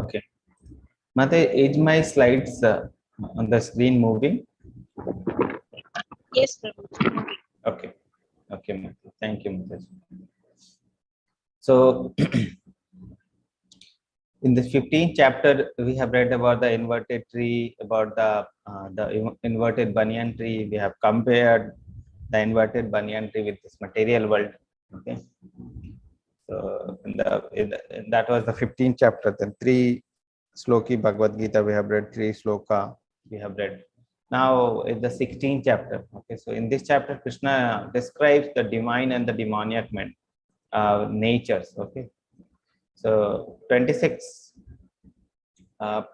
Okay. Mate, is my slides on the screen moving? Yes, Prabhu. Okay. Okay, Mate. Thank you, Mate. So, in the 15th chapter, we have read about the inverted tree, about the inverted banyan tree. We have compared the inverted banyan tree with this material world. Okay. So, that was the 15th chapter. Then 3 sloki Bhagavad Gita we have read, 3 sloka we have read. Now in the 16th chapter. Okay, so in this chapter, Krishna describes the divine and the demoniac natures. Okay, so 26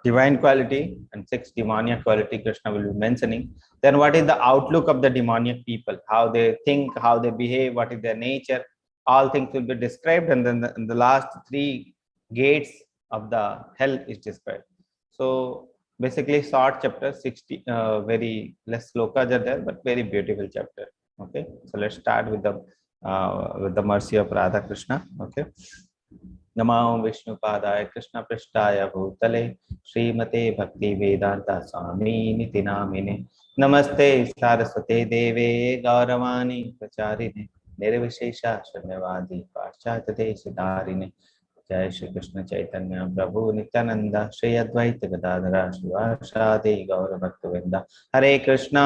divine quality and 6 demoniac quality Krishna will be mentioning. Then what is the outlook of the demoniac people? How they think, how they behave, what is their nature? All things will be described, and then the last 3 gates of the hell is described. So basically, short chapter, 60, very less slokas are there, but very beautiful chapter. Okay, so let's start with the mercy of Radha Krishna. Okay. नमो विष्णुपादाय कृष्ण पृष्ठाय भूतले श्रीमते भक्ति वेदांता स्वामी निति नामिने नमस्ते सारस्वते देवे गौरवाणी प्रचारिणे निर्विशेषा शून्यवादी पाश्चात्य देशधारिणे जय श्री कृष्ण चैतन्य प्रभु नित्यानंद श्री अद्वैत गदाधर शिवासादि गौर भक्तवृंद हरे Krishna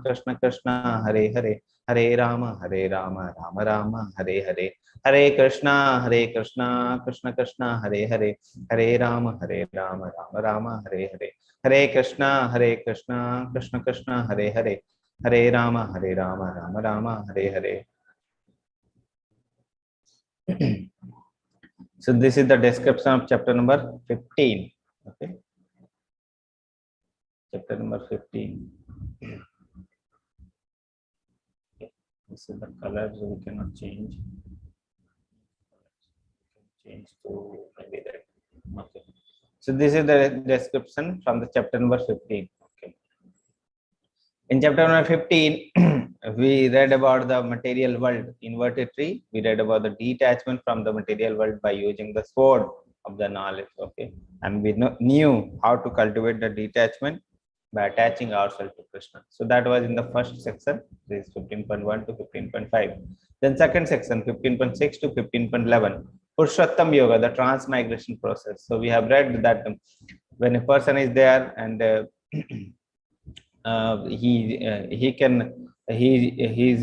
Krishna Krishna Hare Hare Hare Ram Ram Ram Hare Hare Hare Krishna Krishna Krishna Hare Hare Hare Ram Ram Ram Hare Hare Hare Krishna Krishna Krishna Hare Hare Hare Ram Ram Ram Hare Hare. So this is the description of chapter number 15. Okay, chapter number 15. Okay. This is the colors we cannot change. Change to maybe that. Okay. So this is the description from the chapter number 15. Okay. In chapter number 15, we read about the material world, inverted tree. We read about the detachment from the material world by using the sword of the knowledge. Okay, and we knew how to cultivate the detachment by attaching ourselves to Krishna. So that was in the first section, this is 15.1 to 15.5. Then second section, 15.6 to 15.11, Purushottam Yoga, the transmigration process. So we have read that when a person is there and he's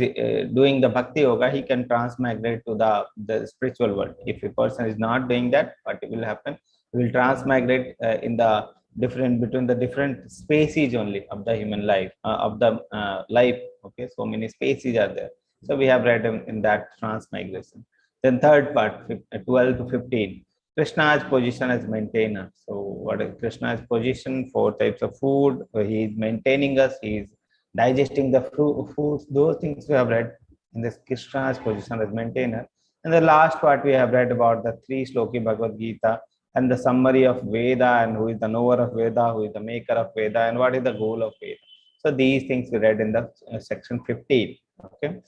doing the bhakti yoga, he can transmigrate to the spiritual world. If a person is not doing that, what will happen? He will transmigrate in the between the different species only of the human life, of the life. Okay, so many species are there. So we have read in that transmigration. Then third part, 12 to 15. Krishna's position as maintainer. So what is Krishna's position? 4 types of food. He is maintaining us. He is digesting the foods. Those things we have read in this Krishna's position as maintainer. And the last part we have read about the 3 sloki Bhagavad Gita and the summary of Veda, and who is the knower of Veda, who is the maker of Veda, and what is the goal of Veda. So these things we read in the section 15. Okay.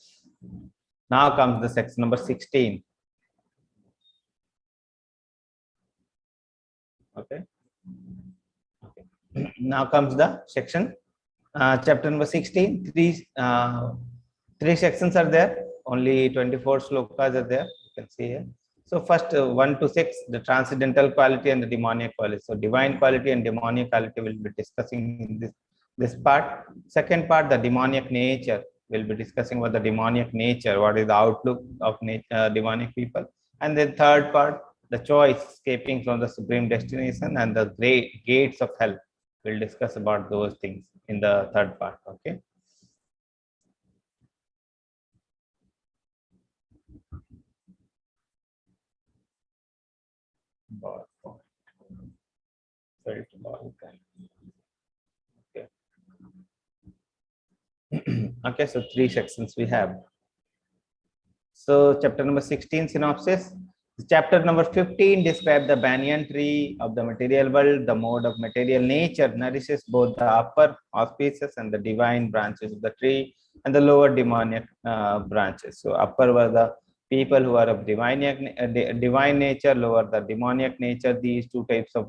Now comes the section number 16. Okay. Now comes the section, chapter number 16. Three sections are there. Only 24 slokas are there. You can see here. So first 1 to 6, the transcendental quality and the demoniac quality. So divine quality and demoniac quality will be discussing in this part. Second part, the demoniac nature. We'll be discussing about the demoniac nature. What is the outlook of demoniac people? And then third part, the choice, escaping from the supreme destination and the great gates of hell. We'll discuss about those things in the third part. Okay. Okay. Okay, so 3 sections we have. So chapter number 16, synopsis. Chapter number 15 describes the banyan tree of the material world. The mode of material nature nourishes both the upper auspicious and the divine branches of the tree and the lower demoniac branches. So upper were the People who are of divine nature, lower the demoniac nature. These two types of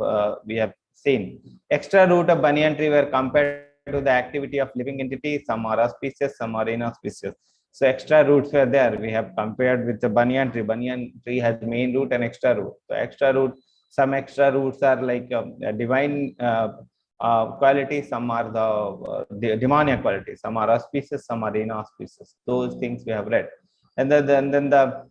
we have seen. Extra root of banyan tree were compared to the activity of living entities. Some are auspicious, some are inauspicious. So extra roots were there. We have compared with the banyan tree. Banyan tree has main root and extra root. So extra root, some extra roots are like divine qualities. Some are the demoniac qualities. Some are auspicious, some are inauspicious. Those things we have read. And then the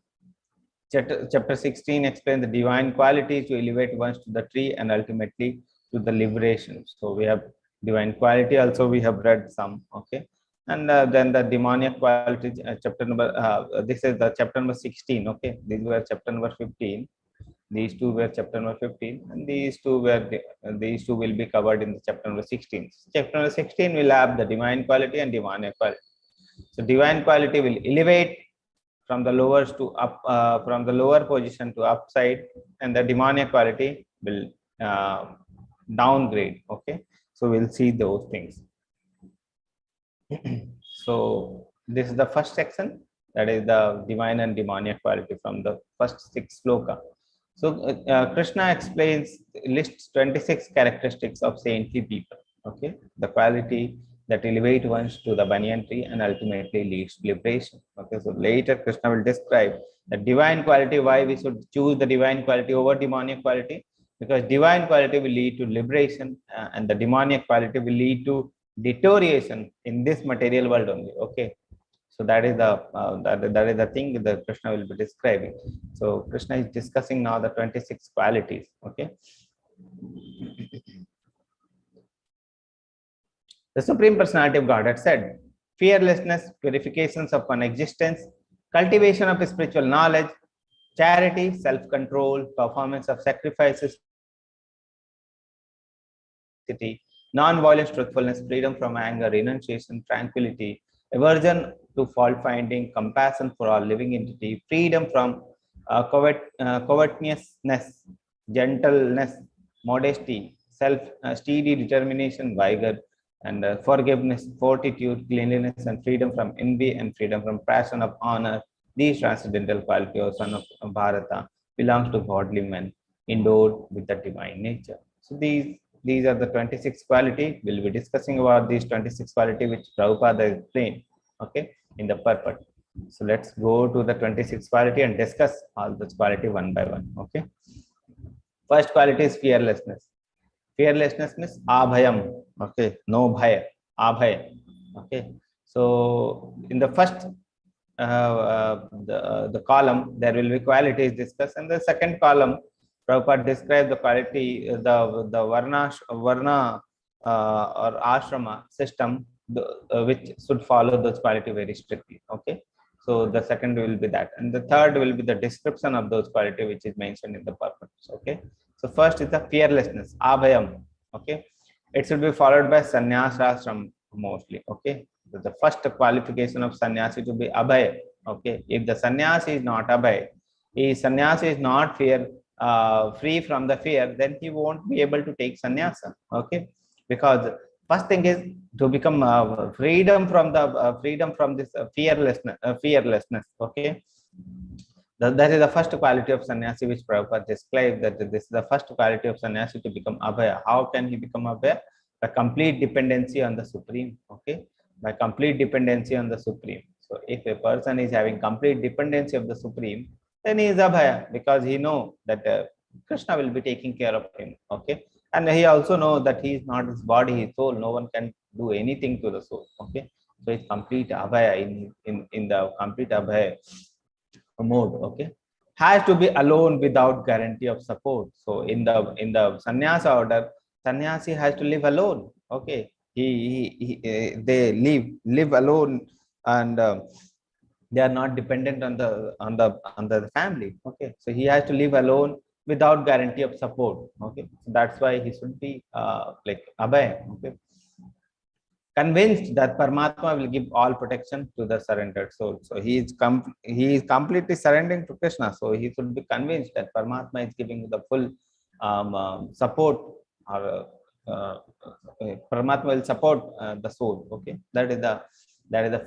chapter 16 explains the divine qualities to elevate ones to the tree and ultimately to the liberation. So we have divine quality also we have read some, okay. And then the demoniac qualities, chapter number, this is the chapter number 16, okay. These were chapter number 15. These two were chapter number 15, and these two will be covered in the chapter number 16. Chapter number 16 will have the divine quality and demoniac quality. So divine quality will elevate from the lowers to up, from the lower position to upside, and the demoniac quality will downgrade. Okay, so we'll see those things. So this is the first section, that is the divine and demoniac quality from the first 6 sloka. So Krishna explains, lists 26 characteristics of saintly people. Okay, the quality that elevate ones to the banyan tree and ultimately leads to liberation. Okay, so later Krishna will describe the divine quality, why we should choose the divine quality over demoniac quality, because divine quality will lead to liberation, and the demoniac quality will lead to deterioration in this material world only. Okay, so that is the thing that Krishna will be describing. So Krishna is discussing now the 26 qualities. Okay. The Supreme Personality of Godhead said, fearlessness, purifications of one existence, cultivation of spiritual knowledge, charity, self-control, performance of sacrifices, non-violence, truthfulness, freedom from anger, renunciation, tranquility, aversion to fault-finding, compassion for all living entity, freedom from covetousness, gentleness, modesty, steady determination, vigor, and forgiveness, fortitude, cleanliness, and freedom from envy, and freedom from passion of honor. These transcendental qualities, O son of Bharata, belongs to godly men endowed with the divine nature. So these are the 26 quality. We'll be discussing about these 26 quality which Prabhupada explained, okay, in the purport. So let's go to the 26 quality and discuss all this quality one by one. Okay. First quality is fearlessness. Fearlessness means abhayam. Okay, no bhaya, abhaya. Okay. So in the first the column there will be qualities discussed, and the second column Prabhupada described the quality, the varna or ashrama system, which should follow those quality very strictly. Okay, so the second will be that, and the third will be the description of those quality which is mentioned in the purpose. Okay, so first is the fearlessness, abhayam. Okay, it should be followed by sannyas ashram mostly. Okay, so the first qualification of sannyasi to be abhay. Okay, if the sannyasi is not abhay, if sannyasi is not free from the fear, then he won't be able to take sannyasa. Okay, because first thing is to become freedom from this fearlessness. Okay, that is the first quality of sannyasi which Prabhupada described, that this is the first quality of sannyasi to become abhaya. How can he become abhaya? By complete dependency on the Supreme. Okay, by complete dependency on the Supreme. So if a person is having complete dependency of the Supreme, then he is abhaya, because he knows that Krishna will be taking care of him. Okay, and he also knows that he is not his body, his soul. No one can do anything to the soul. Okay, so it's complete abhaya in the complete abhaya mode. Okay, has to be alone without guarantee of support. So in the sannyasa order, sannyasi has to live alone. Okay, they live alone, and they are not dependent on the family. Okay, so he has to live alone without guarantee of support. Okay, so that's why he should be like abhay. Okay, convinced that Paramatma will give all protection to the surrendered soul. So he is completely surrendering to Krishna. So he should be convinced that Paramatma is giving the full support, or Paramatma will support the soul. Okay, that is the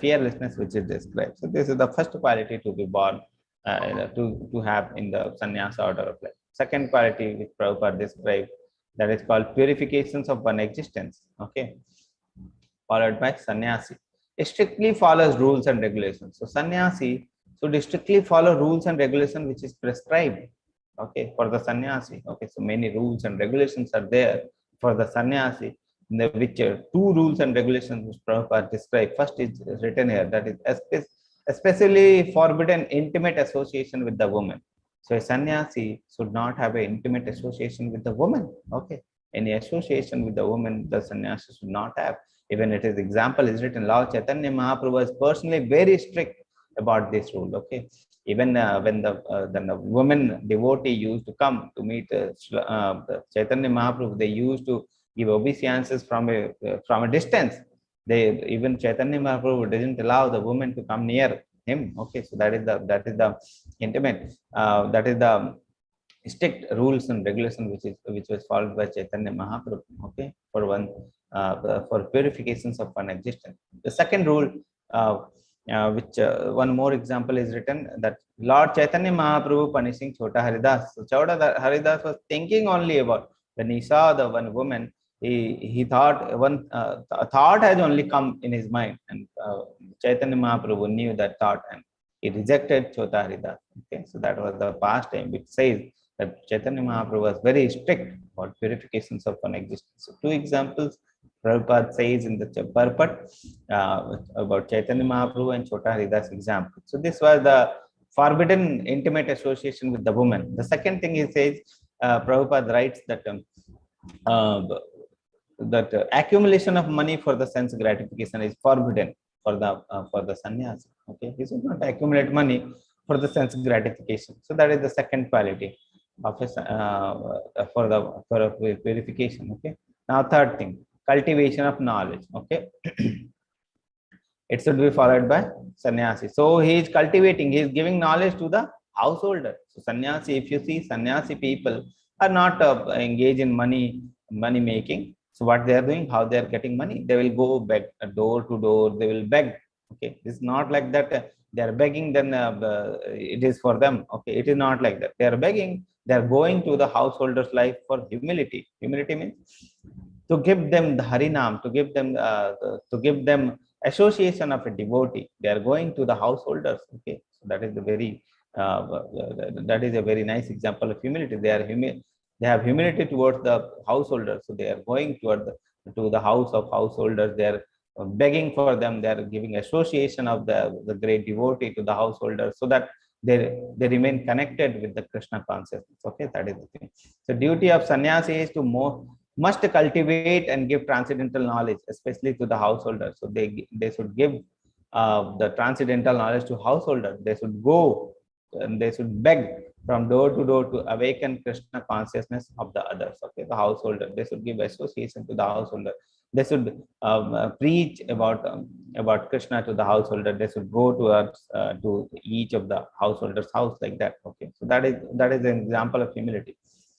fearlessness which is described. So this is the first quality to be born to have in the sannyasa order of life. Second quality which Prabhupada described, that is called purifications of one existence. Okay, followed by sannyasi. It strictly follows rules and regulations. So sannyasi should strictly follow rules and regulations which is prescribed. Okay, for the sannyasi. Okay, so many rules and regulations are there for the sannyasi. In the which two rules and regulations which Prabhupada described. First is written here, that is especially forbidden intimate association with the woman. So a sannyasi should not have an intimate association with the woman. Okay, any association with the woman the sannyasi should not have. Even it is example is written. Lord Chaitanya Mahaprabhu was personally very strict about this rule. Okay, even when the woman devotee used to come to meet Chaitanya Mahaprabhu, they used to give obeisances from a distance. They even Chaitanya Mahaprabhu didn't allow the woman to come near him. Okay, so that is the intimate. That is the strict rules and regulation which was followed by Chaitanya Mahaprabhu. Okay, for purifications of one existence. The second rule, which one more example is written, that Lord Chaitanya Mahaprabhu punishing Chota Haridas. So Chota Haridas was thinking only about when he saw the one woman. He thought one thought has only come in his mind, and Chaitanya Mahaprabhu knew that thought, and he rejected Chota Haridas. Okay, so that was the past time, which says that Chaitanya Mahaprabhu was very strict about purifications of one existence. So two examples Prabhupada says in the purport about Chaitanya Mahaprabhu and Chota Haridas example. So this was the forbidden intimate association with the woman. The second thing he says, Prabhupada writes that accumulation of money for the sense gratification is forbidden for the sannyasi. Okay, he should not accumulate money for the sense gratification. So that is the second quality of for purification. Okay, now third thing, cultivation of knowledge. Okay, it should be followed by sannyasi. So he is cultivating, he is giving knowledge to the householder. So sannyasi, if you see sannyasi people are not engaged in money making. So what they are doing, how they are getting money, they will go beg door to door, they will beg. Okay, it's not like that they are begging, then it is for them. Okay, it is not like that. They are begging, they are going to the householder's life for humility. Humility means to give them the harinam, to give them association of a devotee. They are going to the householders. Okay, so that is the very that is a very nice example of humility. They have humility towards the householders. So they are going to the house of householders. They are begging for them. They are giving association of the great devotee to the householders, so that they remain connected with the Krishna consciousness. Okay, that is the thing. So duty of sannyasi is to must cultivate and give transcendental knowledge, especially to the householders. So they should give the transcendental knowledge to householders. They should go and they should beg from door to door to awaken Krishna consciousness of the others. Okay, the householder. They should give association to the householder. They should preach about Krishna to the householder. They should go to each of the householders' house like that. Okay, so that is an example of humility.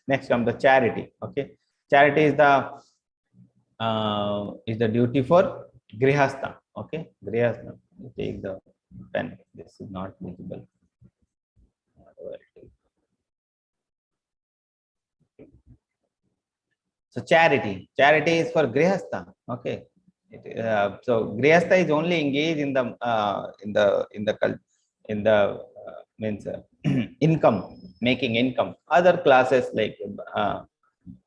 Next comes the charity. Okay, charity is the duty for grihastha. Okay, grihastha. Take the pen. This is not visible. So charity is for grihastha. Okay, so grihastha is only engaged in the means income, making income. Other classes like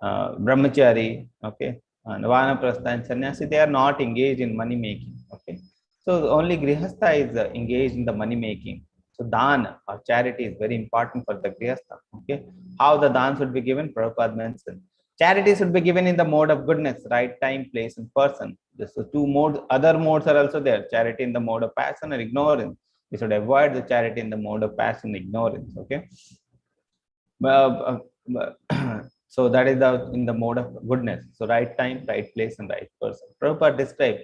brahmachari, okay, and vanaprastha and sannyasi, they are not engaged in money making. Okay, so only grihastha is engaged in the money making. So dan or charity is very important for the grihastha. Okay, how the dan should be given, Prabhupada mentioned. Charity should be given in the mode of goodness, right time, place, and person. So two modes, other modes are also there. Charity in the mode of passion and ignorance. We should avoid the charity in the mode of passion and ignorance. Okay. So that is in the mode of goodness. So right time, right place, and right person. Prabhupada described,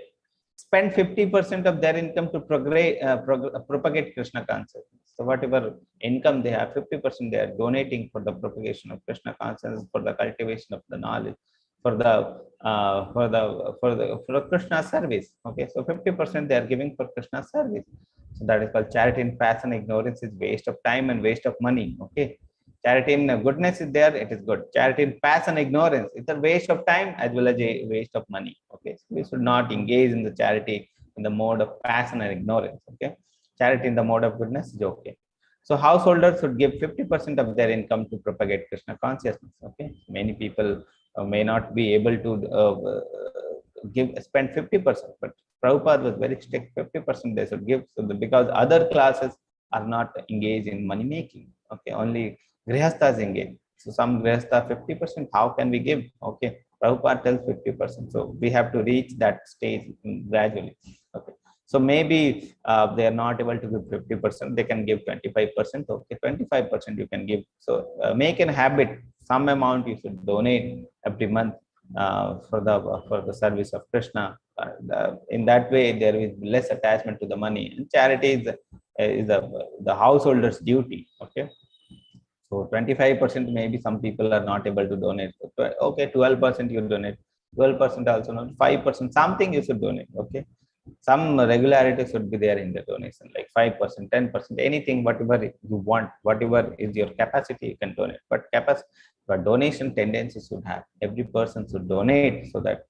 spend 50% of their income to propagate Krishna consciousness. So whatever income they have, 50% they are donating for the propagation of Krishna consciousness, for the cultivation of the knowledge, for Krishna service. Okay, so 50% they are giving for Krishna service. So that is called charity in passion. Ignorance is waste of time and waste of money. Okay. Charity in goodness is there, it is good. Charity in passion, ignorance, it's a waste of time as well as a waste of money. Okay. So we should not engage in the charity in the mode of passion and ignorance. Okay. Charity in the mode of goodness is okay. So householders should give 50% of their income to propagate Krishna consciousness. Okay. Many people may not be able to spend 50%, but Prabhupada was very strict. 50% they should give, so because other classes are not engaged in money making. Okay, only grihasthas engaged. So some grihastha 50%. How can we give? Okay, Prabhupada tells 50%. So we have to reach that stage gradually. Okay. So maybe they are not able to give 50%. They can give 25%. Okay, 25% you can give. So make a habit. Some amount you should donate every month for the service of Krishna. In that way, there is less attachment to the money. And charity is the householder's duty. Okay. So 25% maybe some people are not able to donate. Okay, 12% you donate. 12% also not. 5% something you should donate. Okay. Some regularity should be there in the donation, like 5%, 10%, anything, whatever you want, whatever is your capacity, you can donate. But donation tendency should have. Every person should donate so that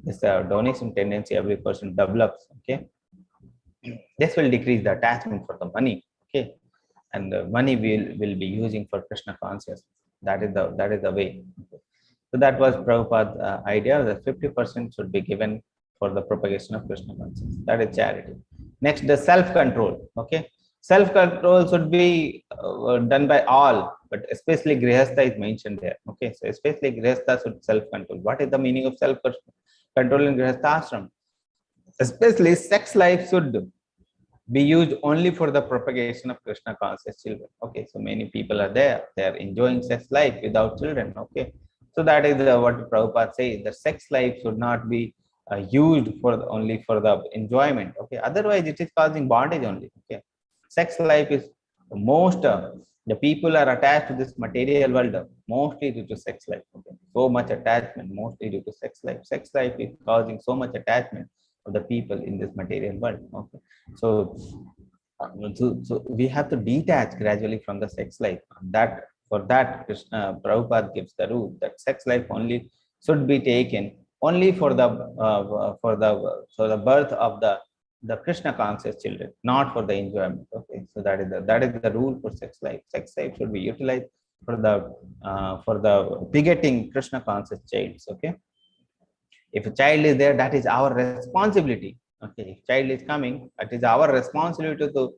this donation tendency every person develops. Okay. This will decrease the attachment for the money. Okay. And the money will be using for Krishna consciousness. That is the way. Okay. So that was Prabhupada's idea that 50% should be given for the propagation of Krishna consciousness. That is charity. Next, the self-control. Okay, self-control should be done by all, but especially Grihastha is mentioned there. Okay, so especially Grihastha should self-control. What is the meaning of self-control in Grihastha ashram? Especially sex life should be used only for the propagation of Krishna conscious children. Okay, so many people are there, they are enjoying sex life without children. Okay, so that is what Prabhupada says, the sex life should not be used for only for the enjoyment. Okay, otherwise it is causing bondage only. Okay, sex life is most the people are attached to this material world mostly due to sex life. Okay, so much attachment mostly due to sex life. Sex life is causing so much attachment of the people in this material world. Okay, so so we have to detach gradually from the sex life. That for that Krishna Prabhupada gives the rule that sex life only should be taken only for the birth of the Krishna conscious children, not for the enjoyment. Okay, so that is the rule for sex life. Sex life should be utilized for the begetting Krishna conscious childs. Okay, if a child is there, that is our responsibility. Okay, if child is coming, it is our responsibility to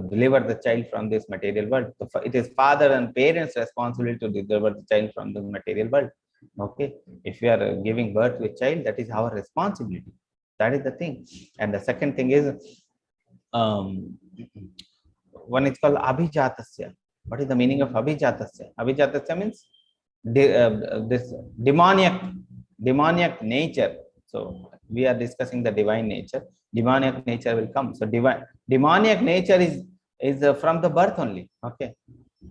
deliver the child from this material world. So it is father and parents' responsibility to deliver the child from the material world. Okay, if we are giving birth to a child, that is our responsibility. That is the thing. And the second thing is, one is called abhijatasya. What is the meaning of abhijatasya? Abhijatasya means this demoniac nature. So we are discussing the divine nature. Demoniac nature will come. So demoniac nature is from the birth only. Okay,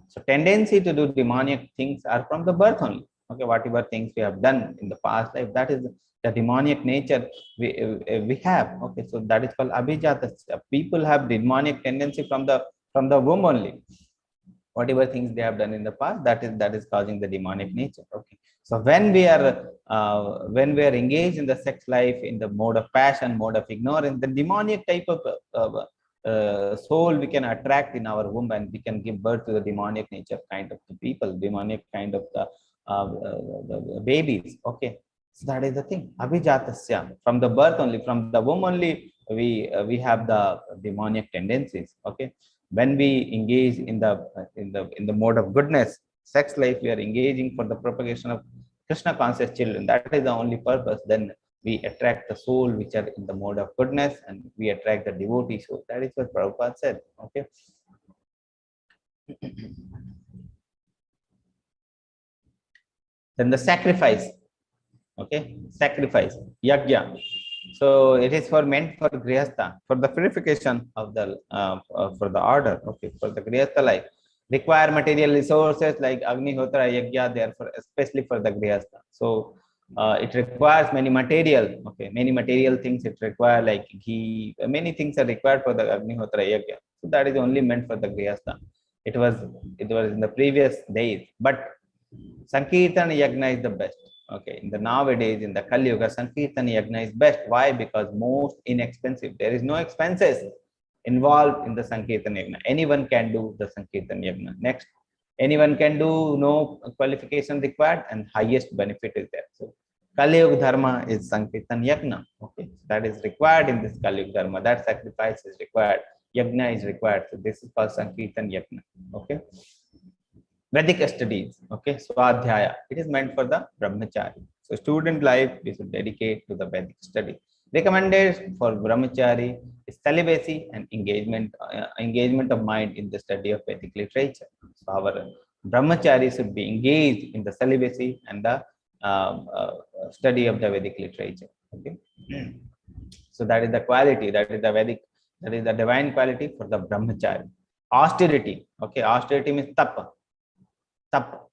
so tendency to do demoniac things are from the birth only. Okay, whatever things we have done in the past life, that is the demoniac nature we have. Okay, so that is called abhijatasya. People have demoniac tendency from the womb only. Whatever things they have done in the past, that is causing the demonic nature. Okay, so when we are engaged in the sex life in the mode of passion, mode of ignorance, the demonic type of soul we can attract in our womb, and we can give birth to the demonic nature kind of the people, demonic kind of the babies. Okay, so that is the thing. Abhijatasya, from the birth only, from the womb only, we have the demonic tendencies. Okay, when we engage in the mode of goodness, sex life, we are engaging for the propagation of Krishna conscious children. That is the only purpose. Then we attract the soul which are in the mode of goodness, and we attract the devotee soul. That is what Prabhupada said. Okay. Then the sacrifice. Okay, sacrifice, yajna. So it is meant for grihastha, for the purification of the for the order. Okay, for the grihastha life, require material resources like agnihotra, yajna. Therefore, especially for the grihastha. So It requires many material, okay, many material things it requires, like ghee, many things are required for the Agnihotra Yajna. So that is only meant for the Grihastha. It was it was in the previous days, but Sankirtan Yajna is the best. Okay, in the nowadays in the Kali Yuga, Sankirtan Yajna is best. Why? Because most inexpensive. There is no expenses involved in the Sankirtan Yajna. Anyone can do the Sankirtan Yajna. Next, anyone can do, no qualification required, and highest benefit is there. So Kali Yuga Dharma is Sankirtan Yajna. Okay, so that is required in this Kali Yuga Dharma. That sacrifice is required. Yajna is required. So this is called Sankirtan Yajna. Okay. Vedic studies, okay, Swadhyaya, it is meant for the Brahmachari. So student life, we should dedicate to the Vedic study. Recommended for Brahmachari is celibacy and engagement of mind in the study of Vedic literature. So our Brahmachari should be engaged in the celibacy and the study of the Vedic literature. Okay, so that is the quality, that is the Vedic, that is the divine quality for the Brahmachari. Austerity, okay, austerity means tapa.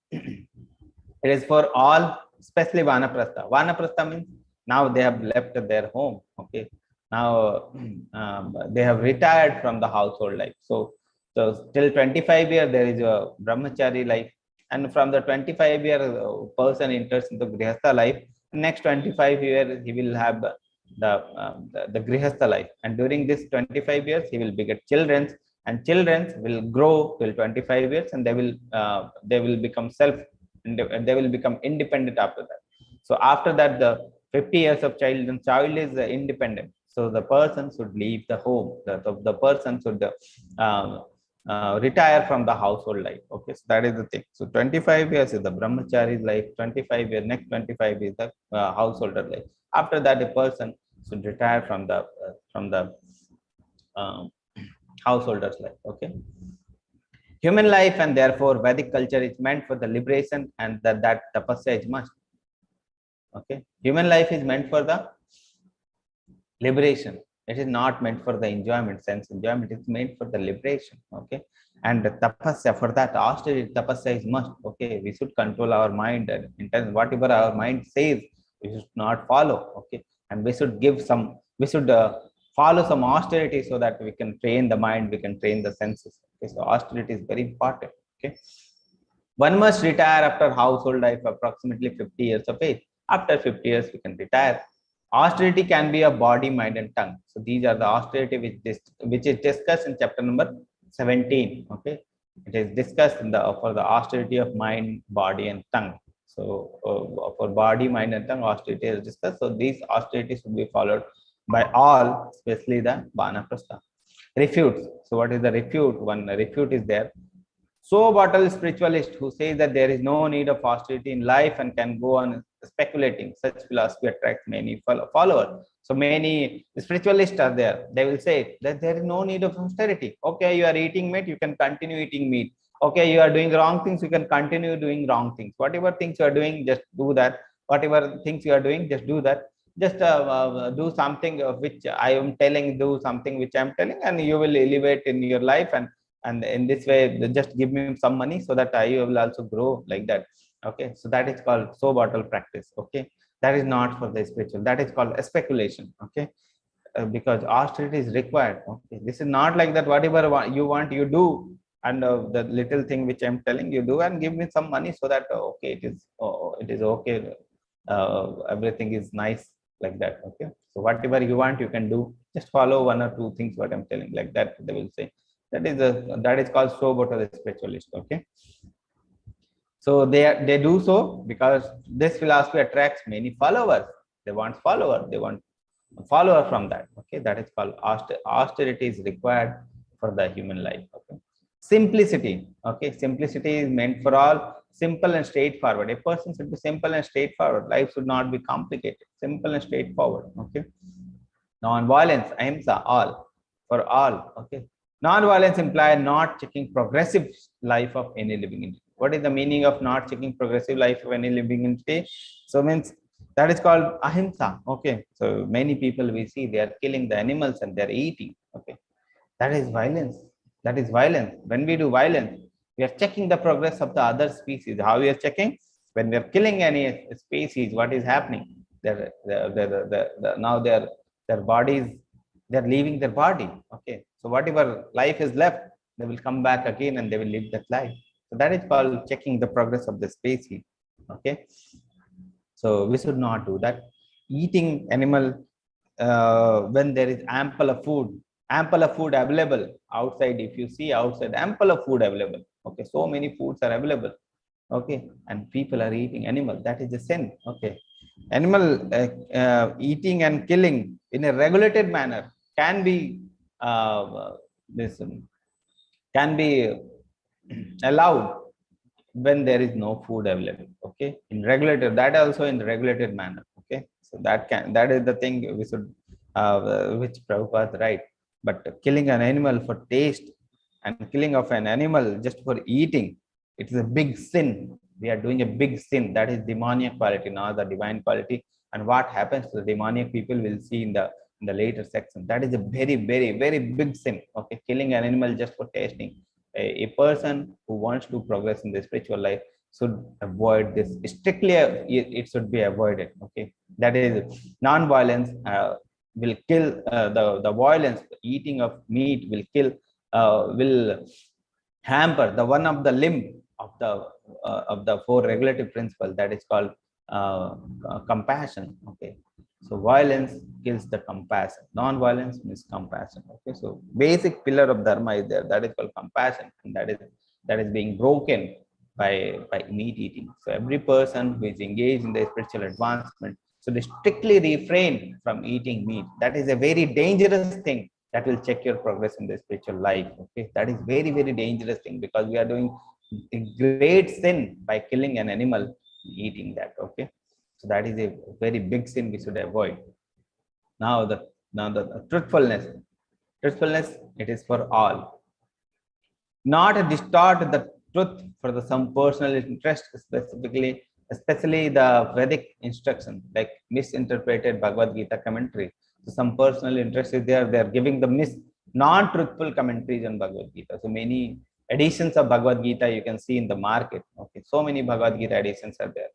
It is for all, especially Vanaprastha. Vanaprastha means now they have left their home. Okay, now they have retired from the household life. So till 25 years there is a Brahmachari life, and from the 25 year person enters into Grihastha life. Next 25 years he will have the Grihastha life, and during this 25 years he will beget children, and children will grow till 25 years, and they will become they will become independent after that. So after that, the 50 years of child is independent. So the person should leave the home. The person should retire from the household life. Okay, so that is the thing. So 25 years is the Brahmachari life. 25 years, next 25 is the householder life. After that, a person should retire from the um, householder's life. Okay, human life, and therefore Vedic culture is meant for the liberation, and that tapasya is must. Okay, human life is meant for the liberation. It is not meant for the enjoyment, sense enjoyment. It's meant for the liberation. Okay, and the tapasya, for that austerity, tapasya is must. Okay, we should control our mind, and whatever our mind says, we should not follow. Okay, and we should give some. We should follow some austerity so that we can train the mind, we can train the senses. Okay, so austerity is very important. Okay, one must retire after household life approximately 50 years of age. After 50 years we can retire. Austerity can be a body, mind and tongue. So these are the austerity which is discussed in chapter number 17. Okay, it is discussed in the for the austerity of mind, body and tongue. So for body, mind and tongue, austerity is discussed. So these austerities should be followed by all, especially the Vanaprastha. Refutes. So what is the refute? One refute is there. So bottle spiritualist who says that there is no need of austerity in life and can go on speculating. Such philosophy attracts many followers. So many spiritualists are there. They will say that there is no need of austerity. Okay, you are eating meat, you can continue eating meat. Okay, you are doing wrong things, you can continue doing wrong things. Whatever things you are doing, just do that. Whatever things you are doing, just do that. Just do something which I am telling, do something which I am telling, and you will elevate in your life, and in this way just give me some money so that I will also grow, like that. Okay, so that is called so bottle practice. Okay, that is not for the spiritual, that is called speculation. Okay, because austerity is required. Okay, this is not like that whatever you want you do, and the little thing which I'm telling you do, and give me some money so that okay, it is okay, everything is nice, like that. Okay, so whatever you want you can do, just follow one or two things what I'm telling, like that they will say. That is called so bottle spiritualist. Okay, so they do so because this philosophy attracts many followers. They want follower, they want a follower from that. Okay, that is called austerity is required for the human life. Okay, simplicity. Okay, simplicity is meant for all, simple and straightforward. A person should be simple and straightforward. Life should not be complicated, simple and straightforward. Okay, non-violence, ahimsa, all, for all. Okay, non-violence implies not checking progressive life of any living entity. What is the meaning of not checking progressive life of any living entity? So means that is called ahimsa. Okay, so many people we see they are killing the animals and they are eating. Okay, that is violence. That is violence. When we do violence, we are checking the progress of the other species. How we are checking? When we are killing any species, what is happening? Now their bodies, they're leaving their body. Okay, so whatever life is left, they will come back again and they will live that life. So that is called checking the progress of the species. Okay, so we should not do that. Eating animal when there is ample of food available outside. If you see outside, ample of food available. Okay, so many foods are available. Okay, and people are eating animal. That is a sin. Okay, animal eating and killing in a regulated manner can be this can be allowed when there is no food available. Okay, in regulated, that also in regulated manner. Okay, so that is the thing we should which Prabhupada right. But killing an animal for taste and killing of an animal just for eating, it is a big sin. We are doing a big sin. That is demoniac quality, not the divine quality. And what happens to the demoniac people, will see in the later section. That is a very, very, very big sin. Okay, killing an animal just for tasting. A person who wants to progress in the spiritual life should avoid this strictly. It should be avoided. Okay, that is non-violence will kill the violence. Eating of meat will hamper the one of the limb of the four regulative principles, that is called compassion. Okay, so violence kills the compassion. Non-violence means compassion. Okay, so basic pillar of dharma is there, that is called compassion, and that is being broken by meat eating. So every person who is engaged in the spiritual advancement should strictly refrain from eating meat. That is a very dangerous thing that will check your progress in the spiritual life. Okay, that is very, very dangerous thing, because we are doing a great sin by killing an animal, eating that. Okay, so that is a very big sin we should avoid. Now the truthfulness, it is for all, not distort the truth for some personal interest, especially the Vedic instruction, like misinterpreted Bhagavad Gita commentary. So some personal interest is there. They are giving the non-truthful commentaries on Bhagavad Gita. So many editions of Bhagavad Gita you can see in the market. Okay, so many Bhagavad Gita editions are there.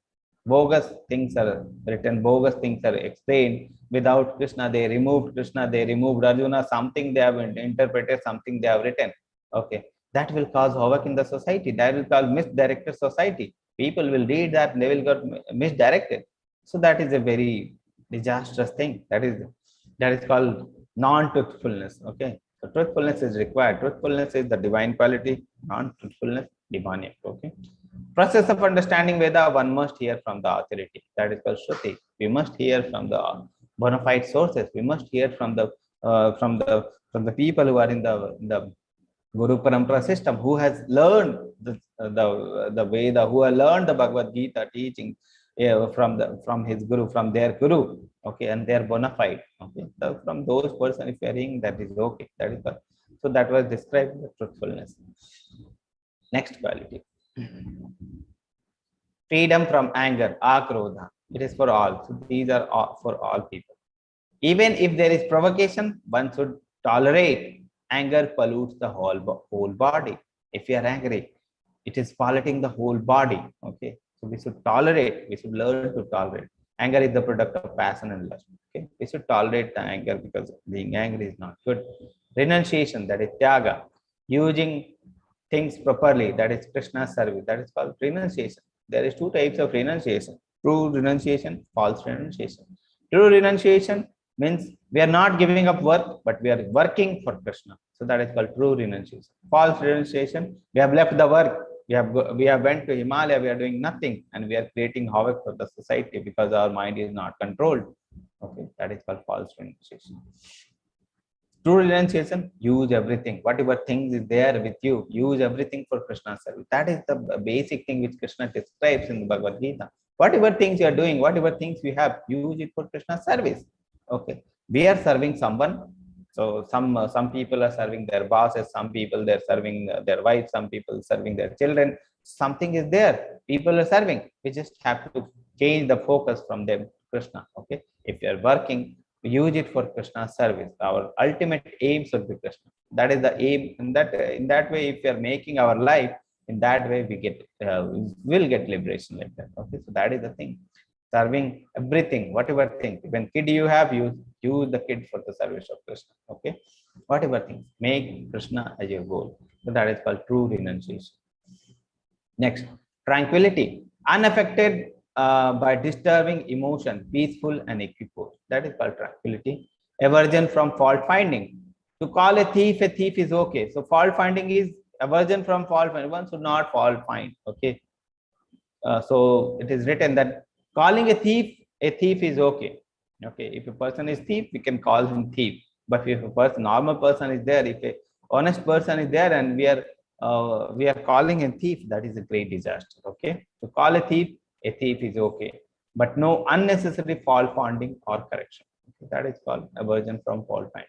Bogus things are written, bogus things are explained without Krishna. They removed Krishna, they removed Arjuna, something they have interpreted, something they have written. Okay, that will cause havoc in the society. That will cause misdirected society. People will read that and they will get misdirected. So that is a very disastrous thing. That is called non-truthfulness. Okay, so truthfulness is required. Truthfulness is the divine quality. Non-truthfulness, demonic. Okay. Process of understanding Veda, one must hear from the authority. That is called Shruti. We must hear from the bona fide sources. We must hear from the people who are in the Guru Parampara system, who has learned the Veda, who have learned the Bhagavad Gita teaching from his Guru, from their Guru. Okay, and they are bona fide. Okay, so from those person, if you are hearing, that is okay. That is what. So that was described the truthfulness. Next quality. Freedom from anger, akrodha. It is for all. So these are all, for all people. Even if there is provocation, one should tolerate. Anger pollutes the whole body. If you are angry, it is polluting the whole body. Okay, so we should tolerate. We should learn to tolerate. Anger is the product of passion and lust. Okay, we should tolerate the anger, because being angry is not good. Renunciation, that is tyaga. Using things properly, that is Krishna's service. That is called renunciation. There is two types of renunciation: true renunciation, false renunciation. True renunciation means we are not giving up work, but we are working for Krishna. So that is called true renunciation. False renunciation, we have left the work. We have went to Himalaya. We are doing nothing, and we are creating havoc for the society because our mind is not controlled. Okay, that is called false renunciation. True renunciation, use everything. Whatever things is there with you, use everything for Krishna's service. That is the basic thing which Krishna describes in the Bhagavad Gita. Whatever things you are doing, whatever things we have, use it for Krishna's service. Okay, we are serving someone. So some people are serving their bosses, some people they're serving their wives, some people serving their children. Something is there. People are serving. We just have to change the focus from them to Krishna. Okay, if you are working, use it for Krishna's service. Our ultimate aim should be Krishna. That is the aim. In that way, if we are making our life In that way, we will get liberation like that. Okay, so that is the thing. Serving everything, whatever thing. When kid you have, use the kid for the service of Krishna. Okay, whatever things, make Krishna as your goal. So that is called true renunciation. Next, tranquility, unaffected by disturbing emotion, peaceful and equipoised. That is called tranquility. Aversion from fault finding. To call a thief is okay. So fault finding is aversion from fault finding. One should not fault find. Okay. So it is written that calling a thief is okay. Okay. If a person is thief, we can call him thief. But if a normal person is there, if a honest person is there, and we are calling a thief, that is a great disaster. Okay, to call a thief is okay, but no unnecessary fault finding or correction. Okay? That is called aversion from fault finding.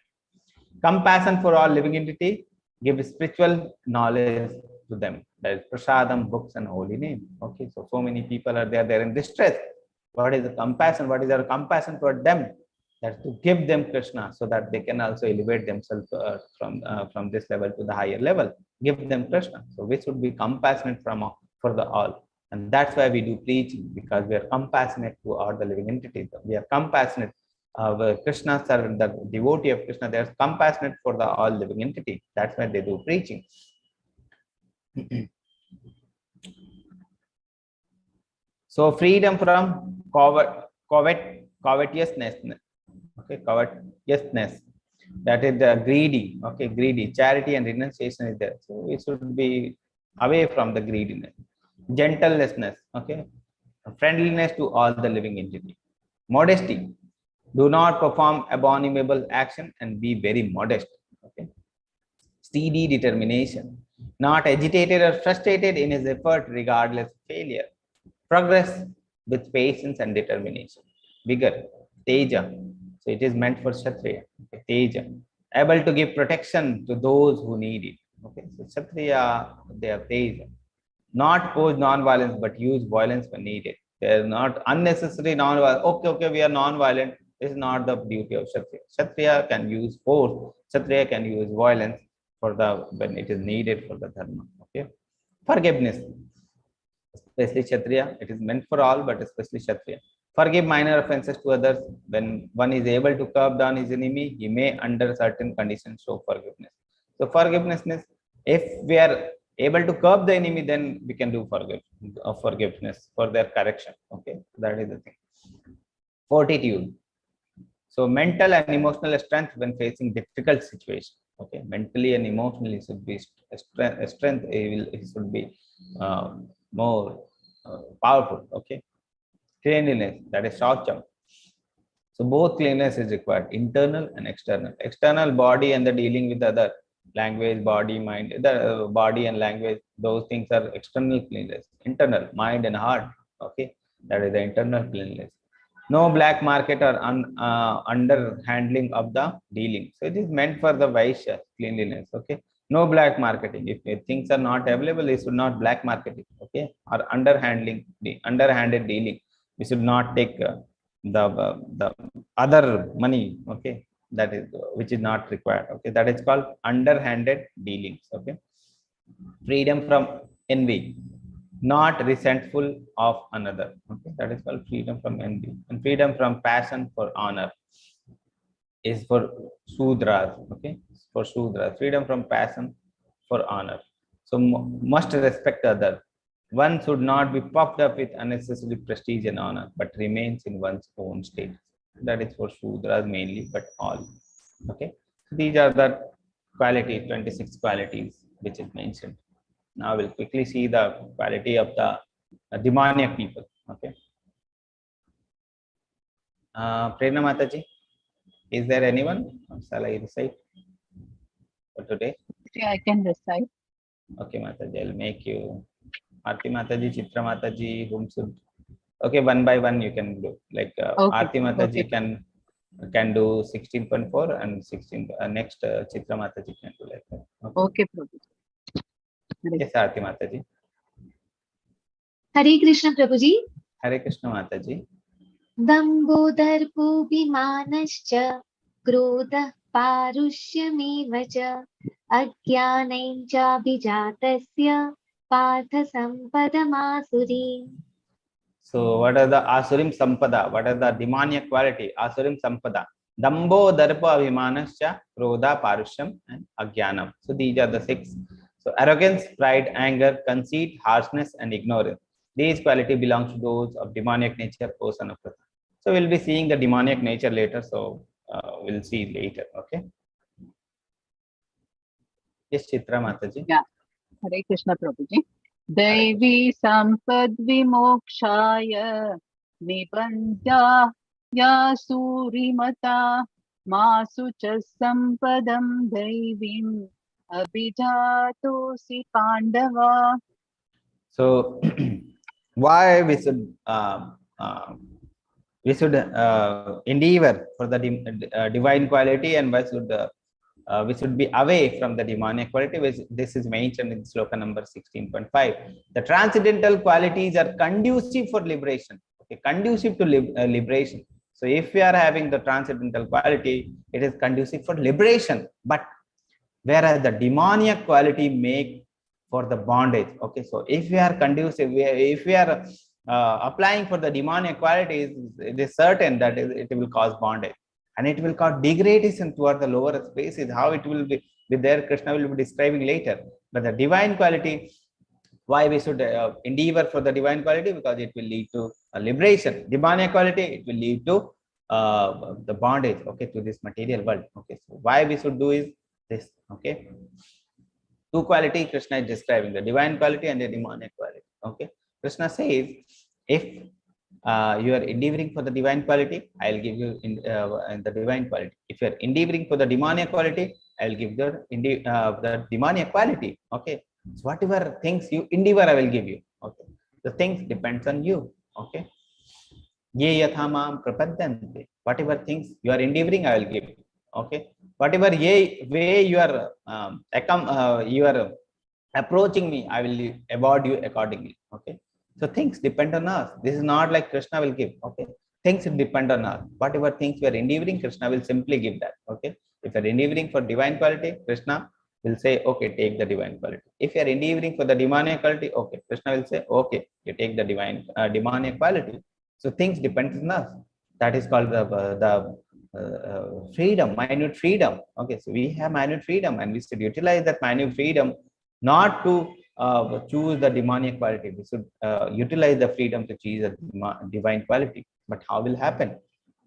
Compassion for all living entity, give spiritual knowledge to them. That is prasadam, books and holy name. Okay, so many people are there, they're in distress. What is the compassion? What is our compassion for them? That to give them Krishna, so that they can also elevate themselves from this level to the higher level. Give them Krishna. So we should be compassionate for the all, and that's why we do preaching, because we are compassionate to all the living entities. We are compassionate. Krishna servant, the devotee of Krishna, they are compassionate for the all living entity. That's why they do preaching. So freedom from covetousness. Okay, covetousness. That is the greedy. Okay, greedy. Charity and renunciation is there. So we should be away from the greediness. Gentleness. Okay, friendliness to all the living entity. Modesty. Do not perform abominable action and be very modest. Okay. Steady determination. Not agitated or frustrated in his effort regardless of failure. Progress with patience and determination. Vigor. Teja. So it is meant for Kshatriya. Okay. Teja. Able to give protection to those who need it. Okay. So Kshatriya, they have Teja. Not pose non-violence, but use violence when needed. They are not unnecessary non-violence. Okay, we are non-violent. This is not the duty of Kshatriya. Kshatriya can use force. Kshatriya can use violence when it is needed for the dharma. Okay. Forgiveness. Especially Kshatriya, it is meant for all, but especially Kshatriya. Forgive minor offenses to others. When one is able to curb down his enemy, he may, under certain conditions, show forgiveness. So forgiveness means, if we are able to curb the enemy, then we can do forgiveness for their correction. Okay, that is the thing. Fortitude. So mental and emotional strength when facing difficult situations. Okay, mentally and emotionally should be strength. It should be more powerful. Okay, cleanliness, that is shaucham. So both cleanliness is required, internal and external. External body and the dealing with other language, body, mind, the body and language, those things are external cleanliness. Internal, mind and heart. Okay, that is the internal cleanliness. No black market or under handling of the dealing. So it is meant for the Vaishya cleanliness. Okay, no black marketing. If things are not available, it should not black marketing. Okay, or underhanded dealing. We should not take the other money. Okay, that is which is not required. Okay, that is called underhanded dealings. Okay, freedom from envy, not resentful of another. Okay, that is called freedom from envy. And freedom from passion for honor is for Sudras. Okay, for Sudras, freedom from passion for honor. So must respect other. One should not be puffed up with unnecessary prestige and honor, but remains in one's own state. That is for Sudras mainly, but all. Okay, so these are the qualities, 26 qualities which is mentioned. Now we'll quickly see the quality of the demoniac people. Okay. Prerna Mataji, is there anyone? Shall I recite for today? Yeah, I can recite. Okay, Mataji, I'll make you. Aarti Mataji, Chitra Mataji, whom should? Okay, one by one you can do. Like Okay. Aarti Mataji Okay. can do 16.4 and 16. Next Chitra Mataji can do like that. Okay, Prabhuji. Yes, Aarti Mataji. Hare Krishna, Prabhuji. Hare Krishna Mataji. दम्भो दर्पोऽभिमानश्च क्रोधः पारुष्यमेव च अज्ञानं चाभिजातस्य Partha सम्पदमासुरीम्. So what are the asurim sampada? What are the demoniac quality? Asurim sampada. Dambo, darpa, abhimanascha, krodha, parusham, and agyanam. So these are the six. So arrogance, pride, anger, conceit, harshness, and ignorance. These quality belongs to those of demoniac nature, O son of Pratha. So we'll be seeing the demoniac nature later. So we'll see later. Okay. Yes, Chitra Mataji. Yeah. Hare Krishna Prabhuji. Hare Krishna. Devi Sampad Vimokshaya Nibandhya Yasurimata Masu Cha Sampadam Devim Abhijatosi Pandava. So why we should endeavor for the divine quality, and why should we should be away from the demonic quality, which this is mentioned in sloka number 16.5. The transcendental qualities are conducive for liberation. Okay, conducive to liberation. So if we are having the transcendental quality, it is conducive for liberation. But whereas the demoniac quality make for the bondage. Okay, so if we are conducive, if we are applying for the demoniac qualities, it is certain that it will cause bondage, and it will cause degradation toward the lower spaces. How it will be there, Krishna will be describing later. But the divine quality, why we should endeavor for the divine quality? Because it will lead to liberation. Demoniac quality, it will lead to the bondage, okay, to this material world. Okay, so why we should do is this. Okay, two quality Krishna is describing, the divine quality and the demonic quality. Okay, Krishna says, if you are endeavoring for the divine quality, I will give you the divine quality. If you are endeavoring for the demonic quality, I will give the demonic quality. Okay, so whatever things you endeavor, I will give you. Okay, the things depends on you. Okay, ye yathamam prapadyante. Whatever things you are endeavoring, I will give you. Okay, whatever way you are you are approaching me, I will award you accordingly. Okay, so things depend on us. This is not like Krishna will give. Okay, things depend on us. Whatever things we are endeavoring, Krishna will simply give that. Okay, if you are endeavoring for divine quality, Krishna will say, okay, take the divine quality. If you are endeavoring for the demonic quality, okay, Krishna will say, okay, you take the divine demonic quality. So things depend on us. That is called the freedom, minute freedom. Okay, so we have minute freedom, and we should utilize that minute freedom not to choose the demonic quality. We should utilize the freedom to choose a divine quality. But how will happen?